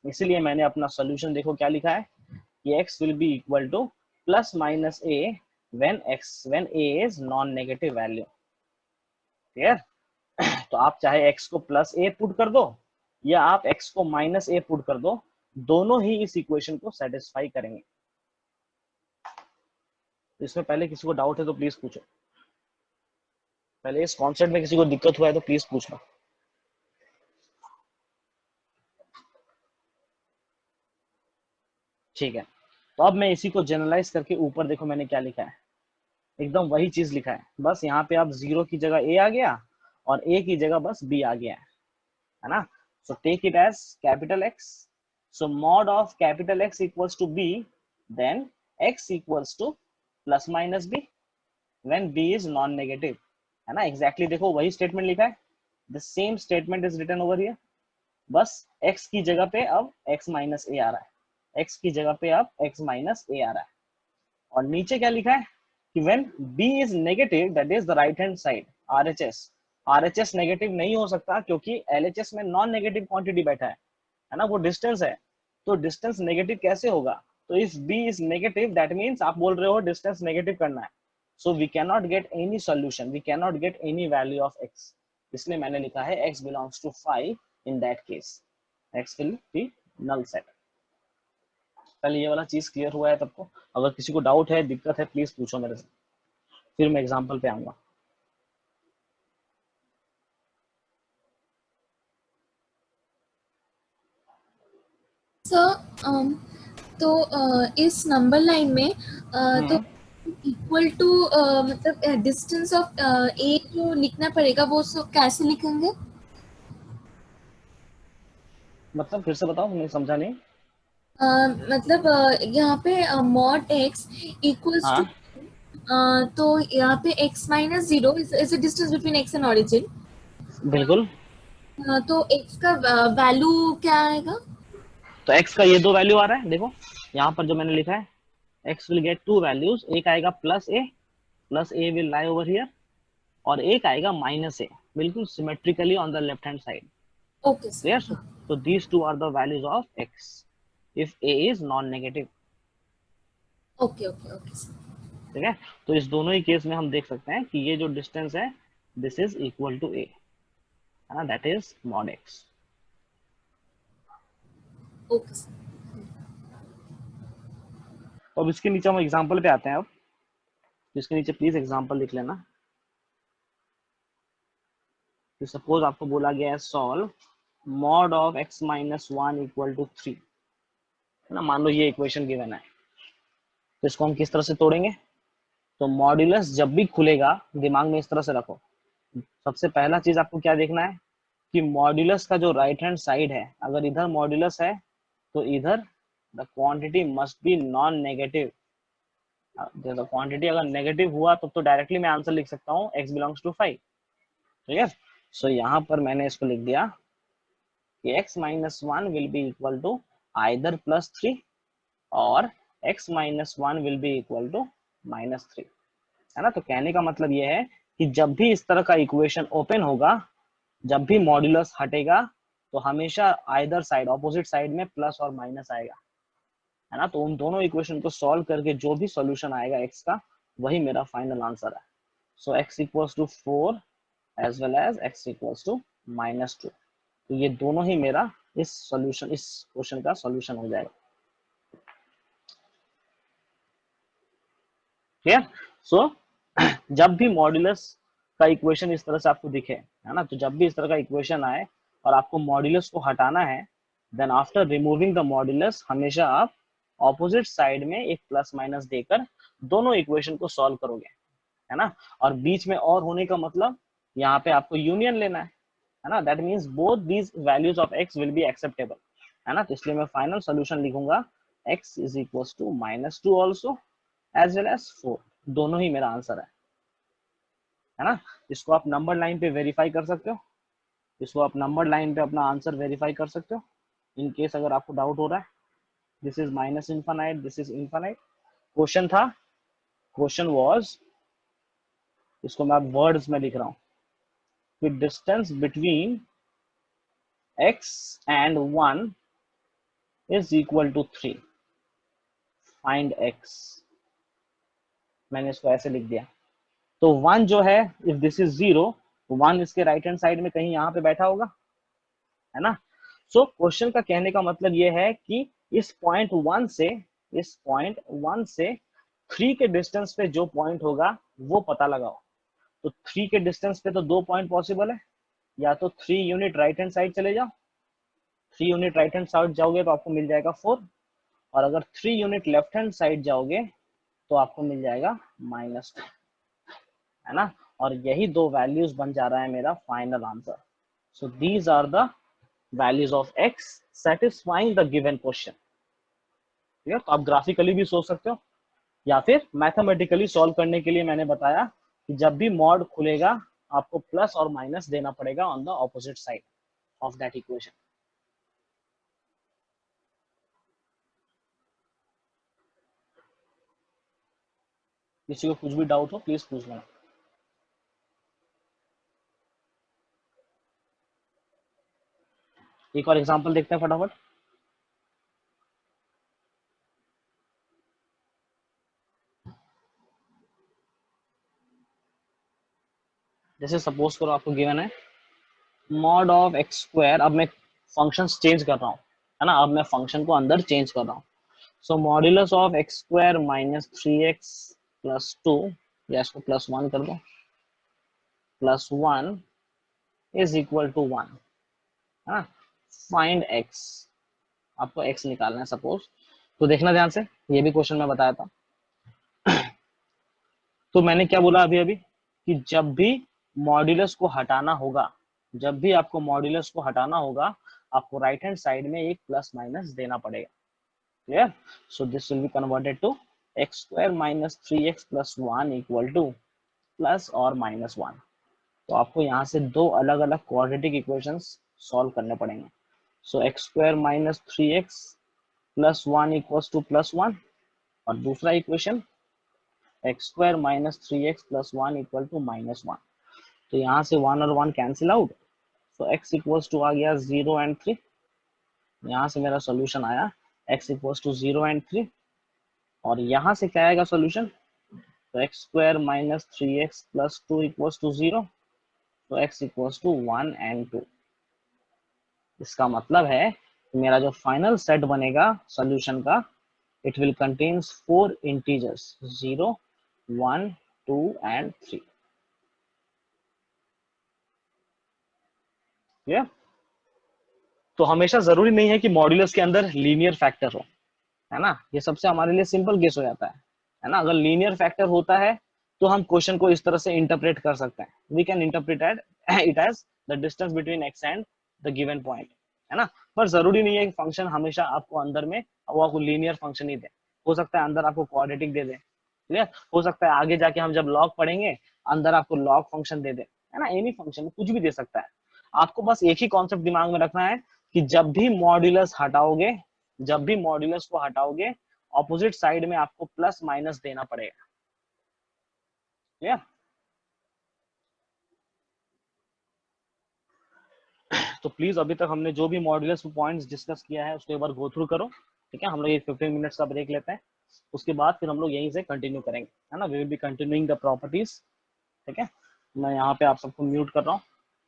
इसलिए मैंने अपना सोल्यूशन देखो क्या लिखा है कि x will be equal to plus minus a when a is non negative value. Clear? तो आप चाहे x को प्लस a पुट कर दो या आप x को माइनस a पुट कर दो, दोनों ही इस इक्वेशन को सेटिस्फाई करेंगे। इसमें पहले किसी को डाउट है तो प्लीज पूछो, पहले इस कॉन्सेप्ट में किसी को दिक्कत हुआ है तो प्लीज पूछना। ठीक है, तो अब मैं इसी को जनरलाइज करके ऊपर देखो मैंने क्या लिखा है, एकदम वही चीज लिखा है, बस यहाँ पे आप 0 की जगह a आ गया और a की जगह बस b आ गया है ना? So take it as capital X, so mod of capital X equals to b, देन x equals to plus minus b when b is non negative, है ना? एग्जैक्टली देखो वही स्टेटमेंट लिखा है, the same statement is written over here, बस x की जगह पे अब x माइनस a आ रहा है, x की जगह पे अब x माइनस a आ रहा है, और नीचे क्या लिखा है कि when b is negative that is the right hand side RHS negative नहीं हो सकता क्योंकि LHS में नॉन नेगेटिव क्वांटिटी बैठा है ना? वो डिस्टेंस है, तो डिस्टेंस नेगेटिव कैसे होगा? तो if b is negative that means आप बोल रहे हो डिस्टेंस नेगेटिव करना है, so we cannot get any solution, we cannot get any value of x, इसलिए मैंने लिखा है x belongs to 5 in that case, x will be null set। पहले ये वाला चीज क्लियर हुआ है सबको? अगर किसी को डाउट है, दिक्कत है, प्लीज पूछो मेरे से, फिर मैं एग्जांपल पे आऊंगा। सर तो इस नंबर लाइन में तो इक्वल टू मतलब डिस्टेंस ऑफ ए जो लिखना पड़ेगा वो सब कैसे लिखेंगे? मतलब फिर से बताओ, मैं समझा नहीं। मतलब यहाँ पे मॉड एक्स इक्वल्स टू, तो यहाँ पे x minus 0 is the distance between x and origin, बिल्कुल, तो x का वैल्यू क्या आएगा? तो x का ये 2 वैल्यू आ रहा है, देखो यहाँ पर जो मैंने लिखा है, x विल गेट 2 वैल्यूज, एक आएगा plus a will lie over here, और एक आएगा माइनस a, बिल्कुल symmetrically on the left hand side. Okay clear? Sir. so these two are the values of x if a is non negative। Okay okay okay sir. ठीक है, तो इस दोनों ही केस में हम देख सकते हैं कि ये जो डिस्टेंस है this is equal to a, है ना? That is mod x। Okay sir. तो अब इसके नीचे हम एग्जांपल पे आते हैं। अब इसके नीचे प्लीज एग्जांपल लिख लेना। तो सपोज आपको बोला गया है solve mod of x minus 1 equal to 3, है ना? मान लो ये इक्वेशन गिवन है, तो इसको हम किस तरह से तोड़ेंगे? तो मॉड्यूलस जब भी खुलेगा दिमाग में इस तरह से रखो, सबसे पहला चीज आपको क्या देखना है कि मॉड्यूलस का जो राइट हैंड साइड है, अगर इधर मॉड्यूलस है तो इधर the quantity must be non negative. The quantity अगर नेगेटिव हुआ तो डायरेक्टली मैं आंसर लिख सकता हूँ x बिलोंग्स टू 5। ठीक है, सो यहाँ पर मैंने इसको लिख दिया कि x minus 1 will be equal to either +3 और x minus 1 will be equal to -3। है ना। तो कहने का मतलब ये है कि जब भी इस तरह का इक्वेशन ओपन होगा, जब भी मॉड्यूलस हटेगा, तो हमेशा आइदर साइड, ऑपोजिट साइड में प्लस और माइनस आएगा, है ना। तो उन दोनों इक्वेशन को सॉल्व करके जो भी सॉल्यूशन आएगा x का, वही मेरा फाइनल आंसर है। So x equals to 4 as well as x equals to -2। तो ये दोनों ही मेरा इस क्वेश्चन का सॉल्यूशन हो जाएगा। क्लियर। सो जब भी मॉड्यूलस का इक्वेशन इस तरह से आपको दिखे, है ना, तो जब भी इस तरह का इक्वेशन आए और आपको मॉड्यूलस को हटाना है, then after removing the modulus हमेशा आप ऑपोजिट साइड में एक प्लस माइनस देकर दोनों इक्वेशन को सॉल्व करोगे, है ना। और बीच में और होने का मतलब यहाँ पे आपको यूनियन लेना है ना। That means both these values of x will be acceptable, है ना। तो इसलिए मैं फाइनल सोल्यूशन लिखूंगा x is equals to -2 also as well as 4। दोनों ही मेरा आंसर है ना। इसको आप नंबर लाइन पे वेरीफाई कर सकते हो, इसको आप नंबर लाइन पे अपना आंसर वेरीफाई कर सकते हो इन केस अगर आपको डाउट हो रहा है। This is minus infinite, this is infinite. Question था, क्वेश्चन वाज, इसको मैं वर्ड्स में लिख रहा हूँ, with distance between x and 1 is equal to 3, find x। मैंने इसको ऐसे लिख दिया। तो 1 जो है, if this is 0, 1 इसके राइट हैंड साइड में कहीं यहाँ पे बैठा होगा, है ना। सो क्वेश्चन का कहने का मतलब ये है कि इस पॉइंट 1 से 3 के डिस्टेंस पे जो पॉइंट होगा वो पता लगाओ। तो 3 के डिस्टेंस पे तो 2 पॉइंट पॉसिबल है, या तो 3 यूनिट राइट हैंड साइड चले जाओ, 3 यूनिट राइट हैंड साइड जाओगे तो आपको मिल जाएगा 4, और अगर 3 यूनिट लेफ्ट हैंड साइड जाओगे तो आपको मिल जाएगा -2, है ना। और यही दो वैल्यूज बन जा रहा है मेरा final answer. So these are the values of x satisfying the given question. ठीक है, तो आप ग्राफिकली भी सोच सकते हो या फिर मैथमेटिकली सॉल्व करने के लिए मैंने बताया कि जब भी मॉड खुलेगा आपको प्लस और माइनस देना पड़ेगा on the opposite side of that equation. किसी को कुछ भी डाउट हो प्लीज पूछ लेना। एक और एग्जांपल देखते हैं फटाफट। जैसे सपोज करो आपको गिवन है मॉड ऑफ x स्क्वायर। अब मैं फंक्शन चेंज कर रहा हूँ, है ना, अब मैं फंक्शन को अंदर चेंज कर रहा हूँ। So modulus of x square -3x + 2, या इसको +1 कर दो, +1 इज इक्वल टू 1, है ना। फाइंड x, आपको x निकालना है सपोज। तो देखना ध्यान से, ये भी क्वेश्चन में बताया था। तो मैंने क्या बोला अभी अभी कि जब भी मॉड्यूलस को हटाना होगा, जब भी आपको मॉड्यूलस को हटाना होगा, आपको राइट हैंड साइड में एक प्लस माइनस देना पड़ेगा। Clear. So this will be converted to x square -3x + 1 equal to plus और -1। तो आपको यहाँ से दो अलग अलग क्वाड्रेटिक इक्वेशंस सॉल्व करने पड़ेंगे। So x square -3x + 1 equals to +1, और दूसरा equation x square -3x + 1 equal to -1। तो यहाँ से 1 और 1 कैंसिल आउट, तो x इक्वल्स टू आ गया 0 और 3। यहाँ से मेरा सोल्यूशन आया x इक्वल्स टू 0 और 3, और यहाँ से क्या आएगा सोल्यूशन, तो x square -3x + 2 equals to 0, तो x इक्वल्स टू 1 और 2। इसका मतलब है मेरा जो फाइनल सेट बनेगा सोल्यूशन का, it will contains 4 integers 0, 1, 2 and 3। Clear. तो हमेशा जरूरी नहीं है कि मॉड्यूलस के अंदर लीनियर फैक्टर हो, है ना। ये सबसे हमारे लिए सिंपल केस हो जाता है ना। अगर लीनियर फैक्टर होता है तो हम क्वेश्चन को इस तरह से इंटरप्रेट कर सकते हैं। We can interpret it as the distance between x and the given point, है ना। पर जरूरी नहीं है कि फंक्शन हमेशा आपको अंदर में वो आपको लीनियर फंक्शन ही दे, हो सकता है अंदर आपको क्वाड्रेटिक दे दे। क्लियर। हो सकता है आगे जाके हम जब लॉग पढ़ेंगे अंदर आपको लॉग फंक्शन दे दे, है ना। एनी फंक्शन कुछ भी दे सकता है। आपको बस एक ही कॉन्सेप्ट दिमाग में रखना है कि जब भी मॉड्यूलस हटाओगे, जब भी मॉड्यूलस को हटाओगे, ऑपोजिट साइड में आपको प्लस माइनस देना पड़ेगा। क्लियर? तो प्लीज अभी तक हमने जो भी मॉड्यूलस पॉइंट्स डिस्कस किया है उसको एक बार गो थ्रू करो, ठीक है? हम लोग एक 15 मिनट्स का ब्रेक लेते हैं, उसके बाद फिर हम लोग यहीं से कंटिन्यू करेंगे, है ना? We will be continuing the properties, ठीक है? मैं यहाँ पे आप सबको म्यूट कर रहा हूँ,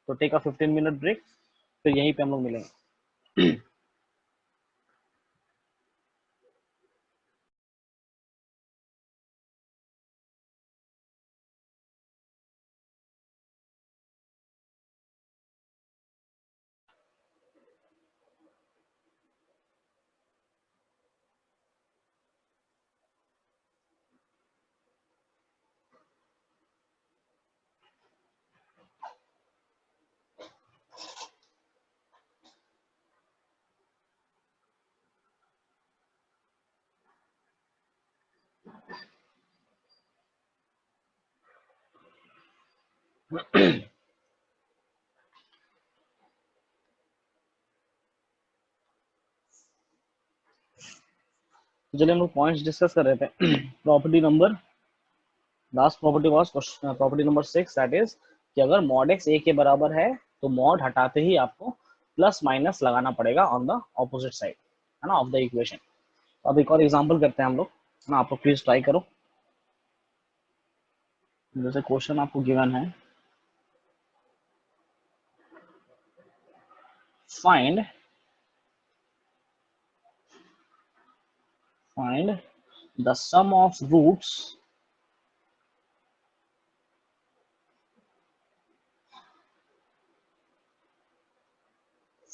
तो टेक अ 15 मिनट ब्रेक, फिर यहीं पे हम लोग मिलेंगे। चलिए हम लोग पॉइंट्स डिस्कस कर रहे थे। Property number, last property was property number 6, that is कि अगर मॉड एक्स ए के बराबर है तो मॉड हटाते ही आपको प्लस माइनस लगाना पड़ेगा ऑन द ऑपोजिट साइड, है ना, ऑफ द इक्वेशन। तो अब एक और एग्जांपल करते हैं हम लोग, है ना? आप लोग प्लीज ट्राई करो। जैसे क्वेश्चन आपको गिवन है, find the sum of roots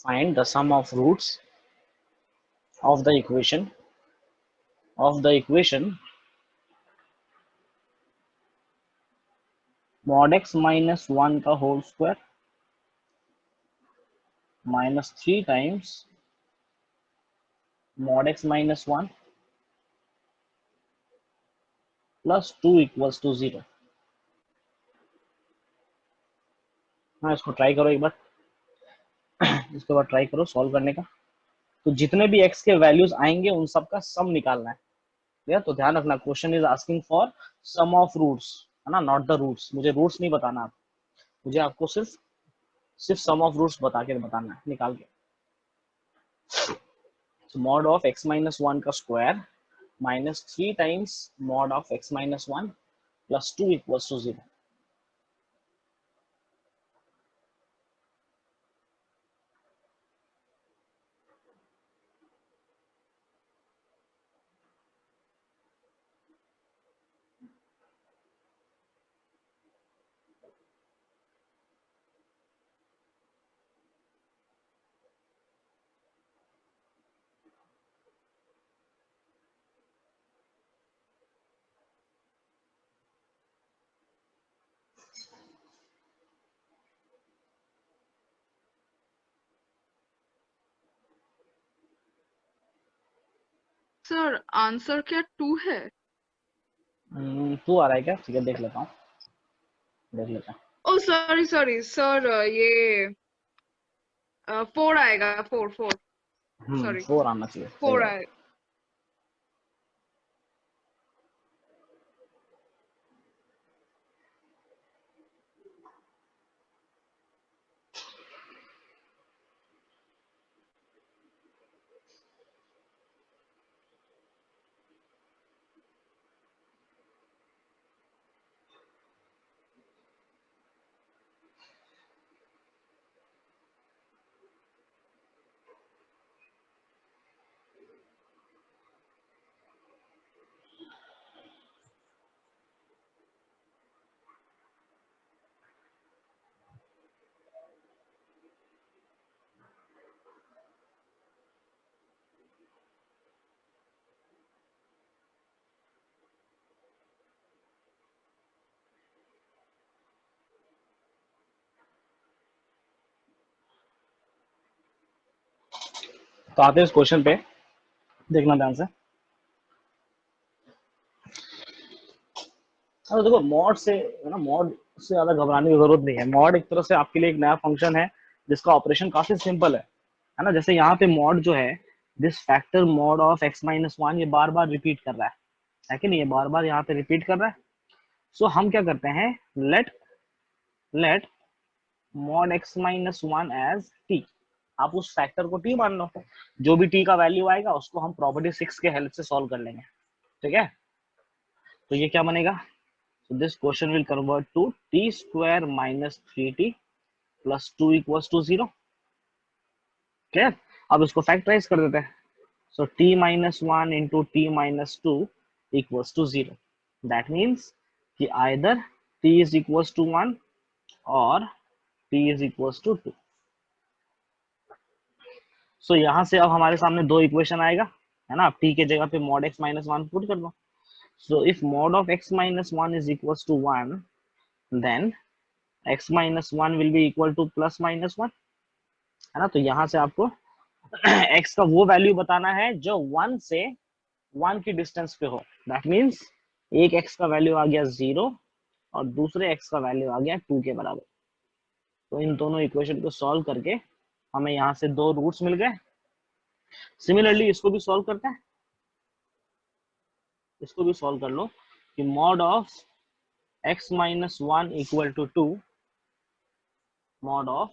find the sum of roots of the equation mod x minus 1 का whole square minus 3 times mod x minus 1 plus 2 equals to 0। हाँ, इसको ट्राई करो एक बार, इसके बाद ट्राई करो सॉल्व करने का। तो जितने भी x के वैल्यूज आएंगे उन सब का सम निकालना है, ठीक है? तो ध्यान रखना, question is asking for sum of roots, है ना, नॉट द रूट्स। मुझे रूट्स नहीं बताना, आप मुझे आपको सिर्फ सम ऑफ रूट्स बता के बताना है, निकाल के। So mod of x minus 1 का square minus 3 times mod of x minus 1 plus 2 equals to 0। Sir answer क्या 2 है? 2 आ रहा है क्या? ठीक है, देख लेता हूँ, देख लेता हूँ। ओ सॉरी सॉरी सर, ये 4 आएगा, 4 सॉरी 4 आना चाहिए, सही 4 बात। आएगा। तो आते हैं इस क्वेश्चन पे, देखना ध्यान से। अब देखो, मॉड से, है ना, मॉड से ज्यादा घबराने की जरूरत नहीं है। मॉड एक तरह से आपके लिए एक नया फंक्शन है जिसका ऑपरेशन काफी सिंपल है ना? जैसे यहाँ पे मॉड जो है, this factor mod of x minus 1, ये बार बार रिपीट कर रहा है कि नहीं? ये बार बार यहाँ पे रिपीट कर रहा है। सो हम क्या करते हैं, late mod x minus 1 as t। आप उस फैक्टर को t मान लो, जो भी t का वैल्यू आएगा उसको हम प्रॉपर्टी 6 के हेल्प से सॉल्व कर लेंगे, ठीक है। तो ये क्या बनेगा, so this question will convert to t square minus 3t plus 2 equals to 0, clear. अब इसको फैक्टराइज कर देते हैं, so t minus 1 into t minus 2 equals to 0, that means कि either t is equals to 1 और t is equals to 2। सो यहाँ से अब हमारे सामने दो इक्वेशन आएगा, है ना। अब t के जगह पे mod x minus 1 पुट कर दो। So if mod of x minus 1 is equals to 1, then x minus 1 will be equal to plus minus 1, है ना। तो यहाँ से आपको x का वो वैल्यू बताना है जो 1 से 1 की डिस्टेंस पे हो। दैट मीन्स एक x का वैल्यू आ गया 0 और दूसरे x का वैल्यू आ गया 2 के बराबर। तो इन दोनों इक्वेशन को सॉल्व करके हमें यहाँ से दो रूट्स मिल गए। सिमिलरली इसको भी सॉल्व करते हैं, इसको भी सॉल्व कर लो कि mod of x minus 1 equal to 2, mod of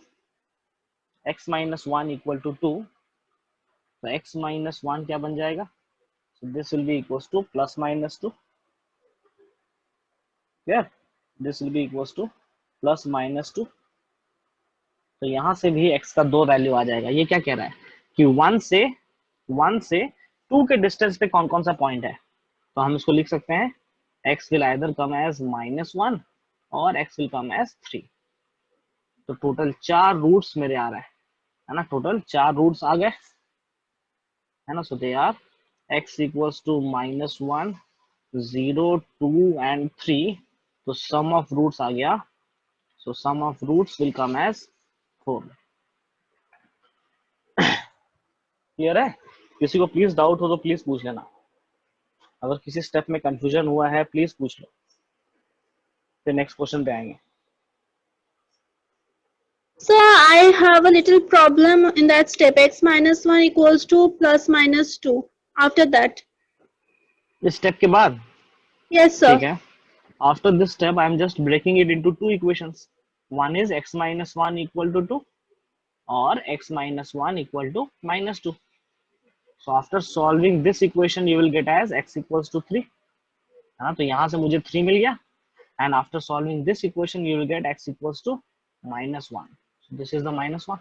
x minus 1 equal to 2, तो x minus 1 क्या बन जाएगा, so this will be equals to plus minus 2, clear, this will be equals to plus minus 2। तो यहाँ से भी x का दो वैल्यू आ जाएगा। ये क्या कह रहा है कि 1 से 2 के डिस्टेंस पे कौन कौन सा पॉइंट है, तो हम इसको लिख सकते हैं x will either come as -1 और x will come as 3। तो टोटल 4 रूट्स मेरे आ रहा है ना, टोटल 4 रूट्स आ गए, है ना। So they are x equals to -1, 0, 2 and 3। तो सम ऑफ रूट्स आ गया, so sum of roots will come as 4। Clear है? किसी को प्लीज डाउट हो तो प्लीज पूछ लेना, अगर किसी स्टेप में कंफ्यूजन हुआ है प्लीज पूछ लो, फिर नेक्स्ट क्वेश्चन पे आएंगे। So I have a little problem in that step. X minus 1 equals to plus minus 2. After that. इस स्टेप के बाद? Yes, sir. ठीक है। After this step, I am just breaking it into two equations. One is x minus 1 equal to 2 or x minus 1 equal to minus 2. So after solving this equation, you will get as x equals to 3. हाँ, तो यहाँ से मुझे 3 मिल गया। And after solving this equation, you will get x equals to minus 1. So this is the minus 1.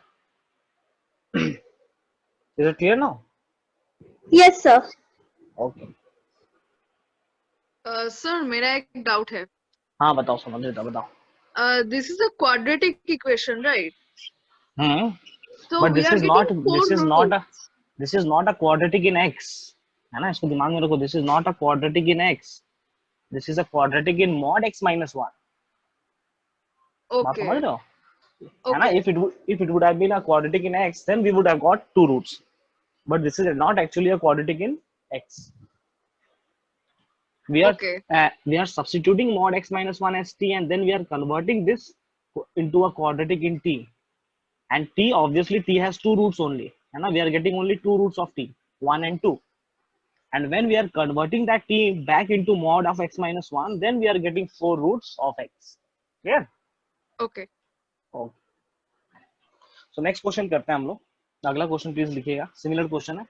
Is it clear now? Yes, sir. Okay. Sir मेरा एक doubt है। हाँ बताओ समझ बताओ। This is a quadratic equation, right? So but we this are is not getting four rows. this is not a quadratic in x, है ना। इसको दिमाग में रखो, this is not a quadratic in x, this is a quadratic in mod x minus 1। बात समझ Okay. रहे हो, है ना। Okay. if it would have been a quadratic in x, then we would have got two roots, but this is not actually a quadratic in x। we are substituting mod x minus 1 as t, and then we are converting this into a quadratic in t, and t, obviously t has two roots only, है ना। we are getting only two roots of t, 1 and 2, and when we are converting that t back into mod of x minus 1, then we are getting four roots of x, clear? Okay. So next question करते हैं हम लोग। अगला question please लिखिएगा, similar question है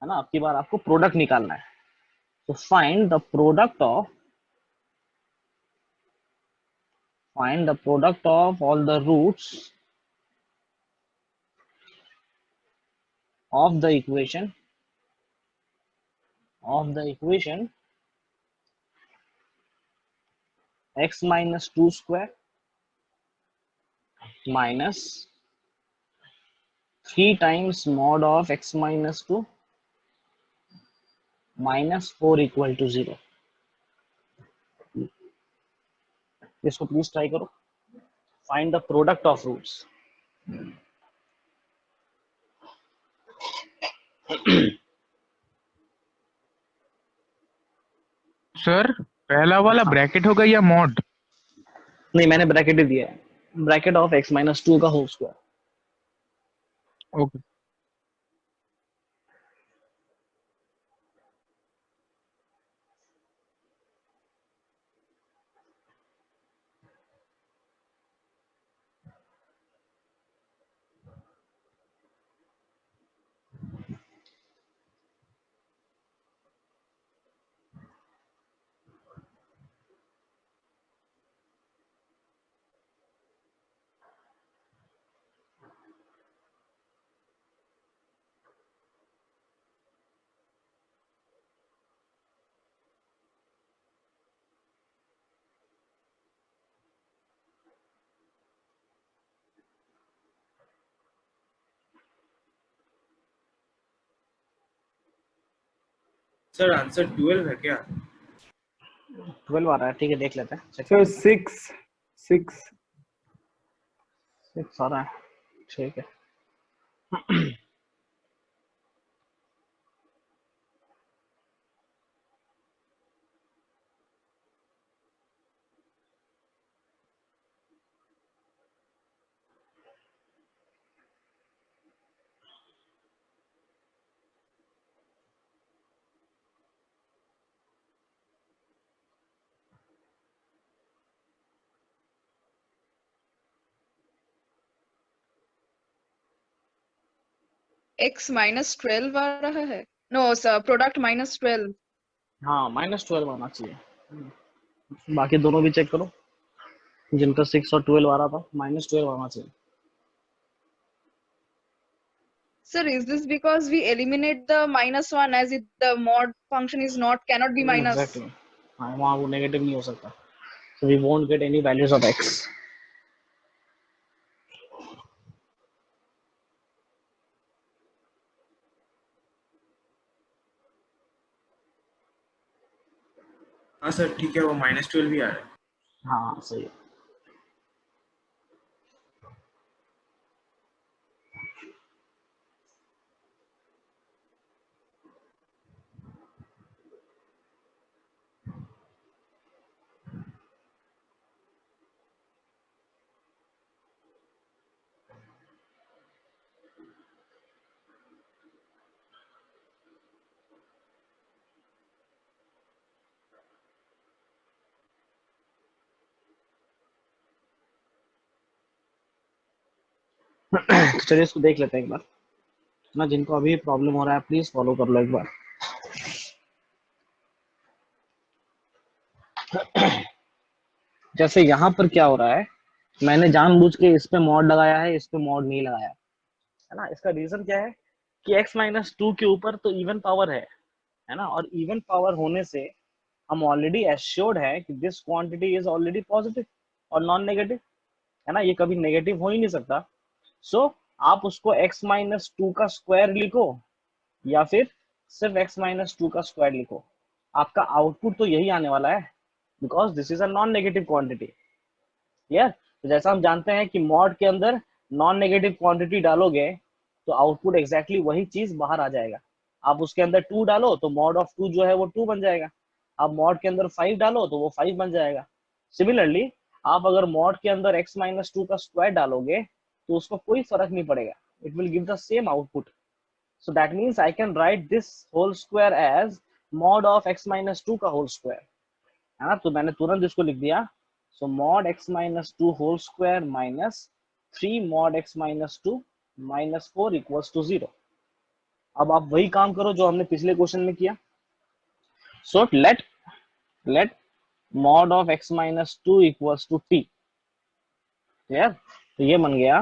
ना। आपकी बार आपको प्रोडक्ट निकालना है। तो find the product of all the roots of the equation x minus 2 square minus 3 times mod of x minus 2 minus 4 equal to 0। इसको प्लीज ट्राई करो। Find the product of roots. Sir पहला वाला bracket होगा या mod? नहीं, मैंने bracket ही दिया है, ब्रैकेट ऑफ x minus 2 का whole square. Okay sir answer 12 है क्या? 12 आ रहा है, ठीक है देख लेते हैं। सर 6 6 आ रहा है, ठीक है। x -12 आ रहा है। No sir, product -12। हाँ -12 आना चाहिए। बाकी दोनों भी चेक करो, जिनका 6 और 12 आ रहा था, -12 आना चाहिए। Sir, is this because we eliminate the -1 as if the mod function is not cannot be minus? Exactly, हाँ वहाँ वो नेगेटिव नहीं हो सकता, so we won't get any values of x। हाँ सर ठीक है, वो -12 भी आ रहा है। हाँ सही है। तो चलिए इसको देख लेते हैं एक बार ना, जिनको अभी प्रॉब्लम हो रहा है प्लीज फॉलो कर लो एक बार। जैसे यहाँ पर क्या हो रहा है, मैंने जानबूझ के इस पे मॉड लगाया है, इस पे मॉड नहीं लगाया है ना। इसका रीजन क्या है कि x-2 के ऊपर तो इवन पावर है ना, और इवन पावर होने से हम ऑलरेडी एश्योर्ड है कि this quantity is already positive और नॉन नेगेटिव, है ना, ये कभी नेगेटिव हो ही नहीं सकता। सो आप उसको x-2 का स्क्वायर लिखो या फिर सिर्फ x-2 का स्क्वायर लिखो, आपका आउटपुट तो यही आने वाला है, because this is a non negative quantity. Clear? तो जैसा हम जानते हैं कि मॉड के अंदर नॉन नेगेटिव क्वांटिटी डालोगे तो आउटपुट एग्जैक्टली वही चीज बाहर आ जाएगा। आप उसके अंदर 2 डालो तो मॉड ऑफ 2 जो है वो 2 बन जाएगा। आप मॉड के अंदर 5 डालो तो वो 5 बन जाएगा। सिमिलरली आप अगर मॉड के अंदर x-2 का स्क्वायर डालोगे तो उसका कोई फर्क नहीं पड़ेगा, it will give the same output. So that means I can write this whole square as mod of x-2 का whole square, है ना। तो मैंने तुरंत इसको लिख दिया, so mod x-2 whole square minus 3 mod x-2 minus 4 equals to 0। अब आप वही काम करो जो हमने पिछले क्वेश्चन में किया। So let mod of x-2 equals to t। Clear? तो ये बन गया,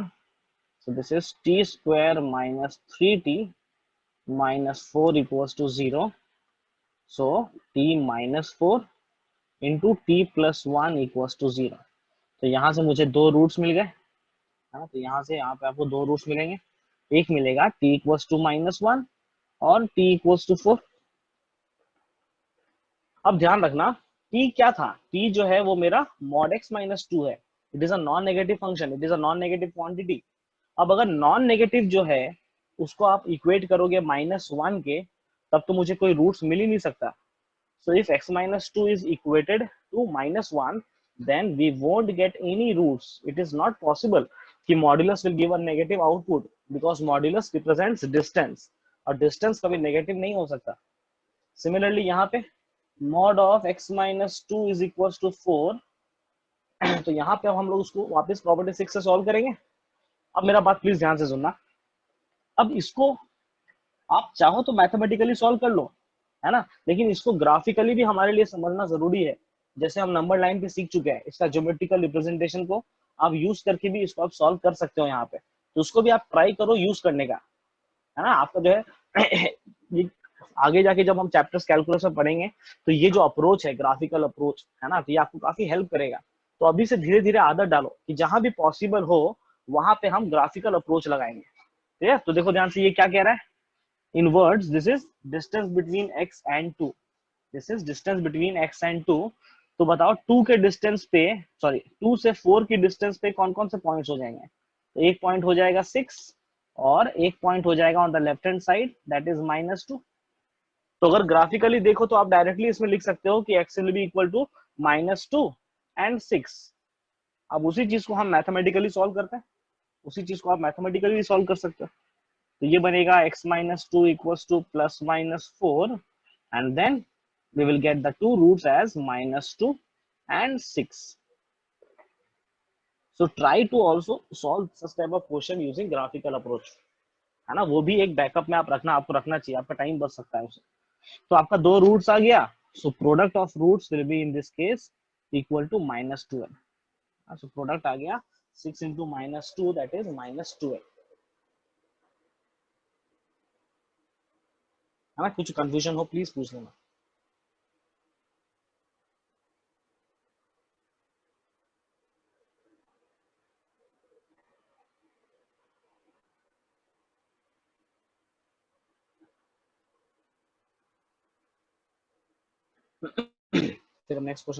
so this is t square minus 3t minus 4 equals to 0। So t minus 4 into t plus 1 equals to 0। तो यहाँ से मुझे 2 रूट्स मिल गए, हाँ, तो यहाँ से यहाँ पे आपको 2 रूट्स मिलेंगे। एक मिलेगा t equals to -1 और t equals to 4। अब ध्यान रखना t क्या था, t जो है वो मेरा mod x-2 है। It is a non negative function, it is a non negative quantity. अब अगर नॉन नेगेटिव जो है उसको आप इक्वेट करोगे -1 के, तब तो मुझे कोई रूट्स मिल ही नहीं सकता। So if x-2 is equated to -1, then we won't get any roots. It is not possible कि modulus will give a negative output because modulus represents distance और distance कभी negative नहीं हो सकता। Similarly यहाँ पे mod of x-2 is equals to 4। तो यहाँ पे अब हम लोग उसको वापस प्रॉपर्टी 6 से सॉल्व करेंगे। अब मेरा बात प्लीज ध्यान से सुनना, अब इसको आप चाहो तो मैथमेटिकली सॉल्व कर लो, है ना, लेकिन इसको ग्राफिकली भी हमारे लिए समझना जरूरी है। जैसे हम नंबर लाइन पे सीख चुके हैं, इसका ज्योमेट्रिकल रिप्रेजेंटेशन को आप यूज करके भी इसको आप सॉल्व कर सकते हो यहाँ पे, तो उसको भी आप ट्राई करो यूज करने का, है ना। आपका जो है ये आगे जाके जब हम चैप्टर्स कैलकुलस में पढ़ेंगे तो ये जो अप्रोच है, ग्राफिकल अप्रोच, है ना, तो ये आपको काफी हेल्प करेगा। तो अभी से धीरे धीरे आदत डालो कि जहां भी पॉसिबल हो वहां पे हम ग्राफिकल अप्रोच लगाएंगे। ठीक है? तो देखो ध्यान से, ये क्या कह रहा है, In words, this is distance between x and 2. This is distance between x and 2. तो बताओ 2 के डिस्टेंस पे, सॉरी 2 से 4 की डिस्टेंस पे कौन कौन से पॉइंट्स हो जाएंगे? तो एक पॉइंट हो जाएगा 6 और एक पॉइंट हो जाएगा on the left hand side, that is -2. तो अगर ग्राफिकली देखो तो आप डायरेक्टली इसमें लिख सकते हो कि x will be equal to -2 and 6. अब उसी चीज को हम मैथमेटिकली सॉल्व करते हैं, उसी चीज को आप मैथमेटिकली सॉल्व कर सकते हो. तो ये बनेगा x -2 equals to +-4 and then we will get the two roots as -2 and 6. So try to also solve such type of question using graphical approach, है ना. वो भी एक बैकअप में आप रखना, आपको रखना चाहिए, आपका टाइम बच सकता है उससे. तो आपका दो रूट्स आ गया, so product of roots will be in this case equal to -12. So product आ गया 6 into -2, that is -12. है ना. कुछ कंफ्यूजन हो प्लीज पूछ लेना. फिर नेक्स्ट क्वेश्चन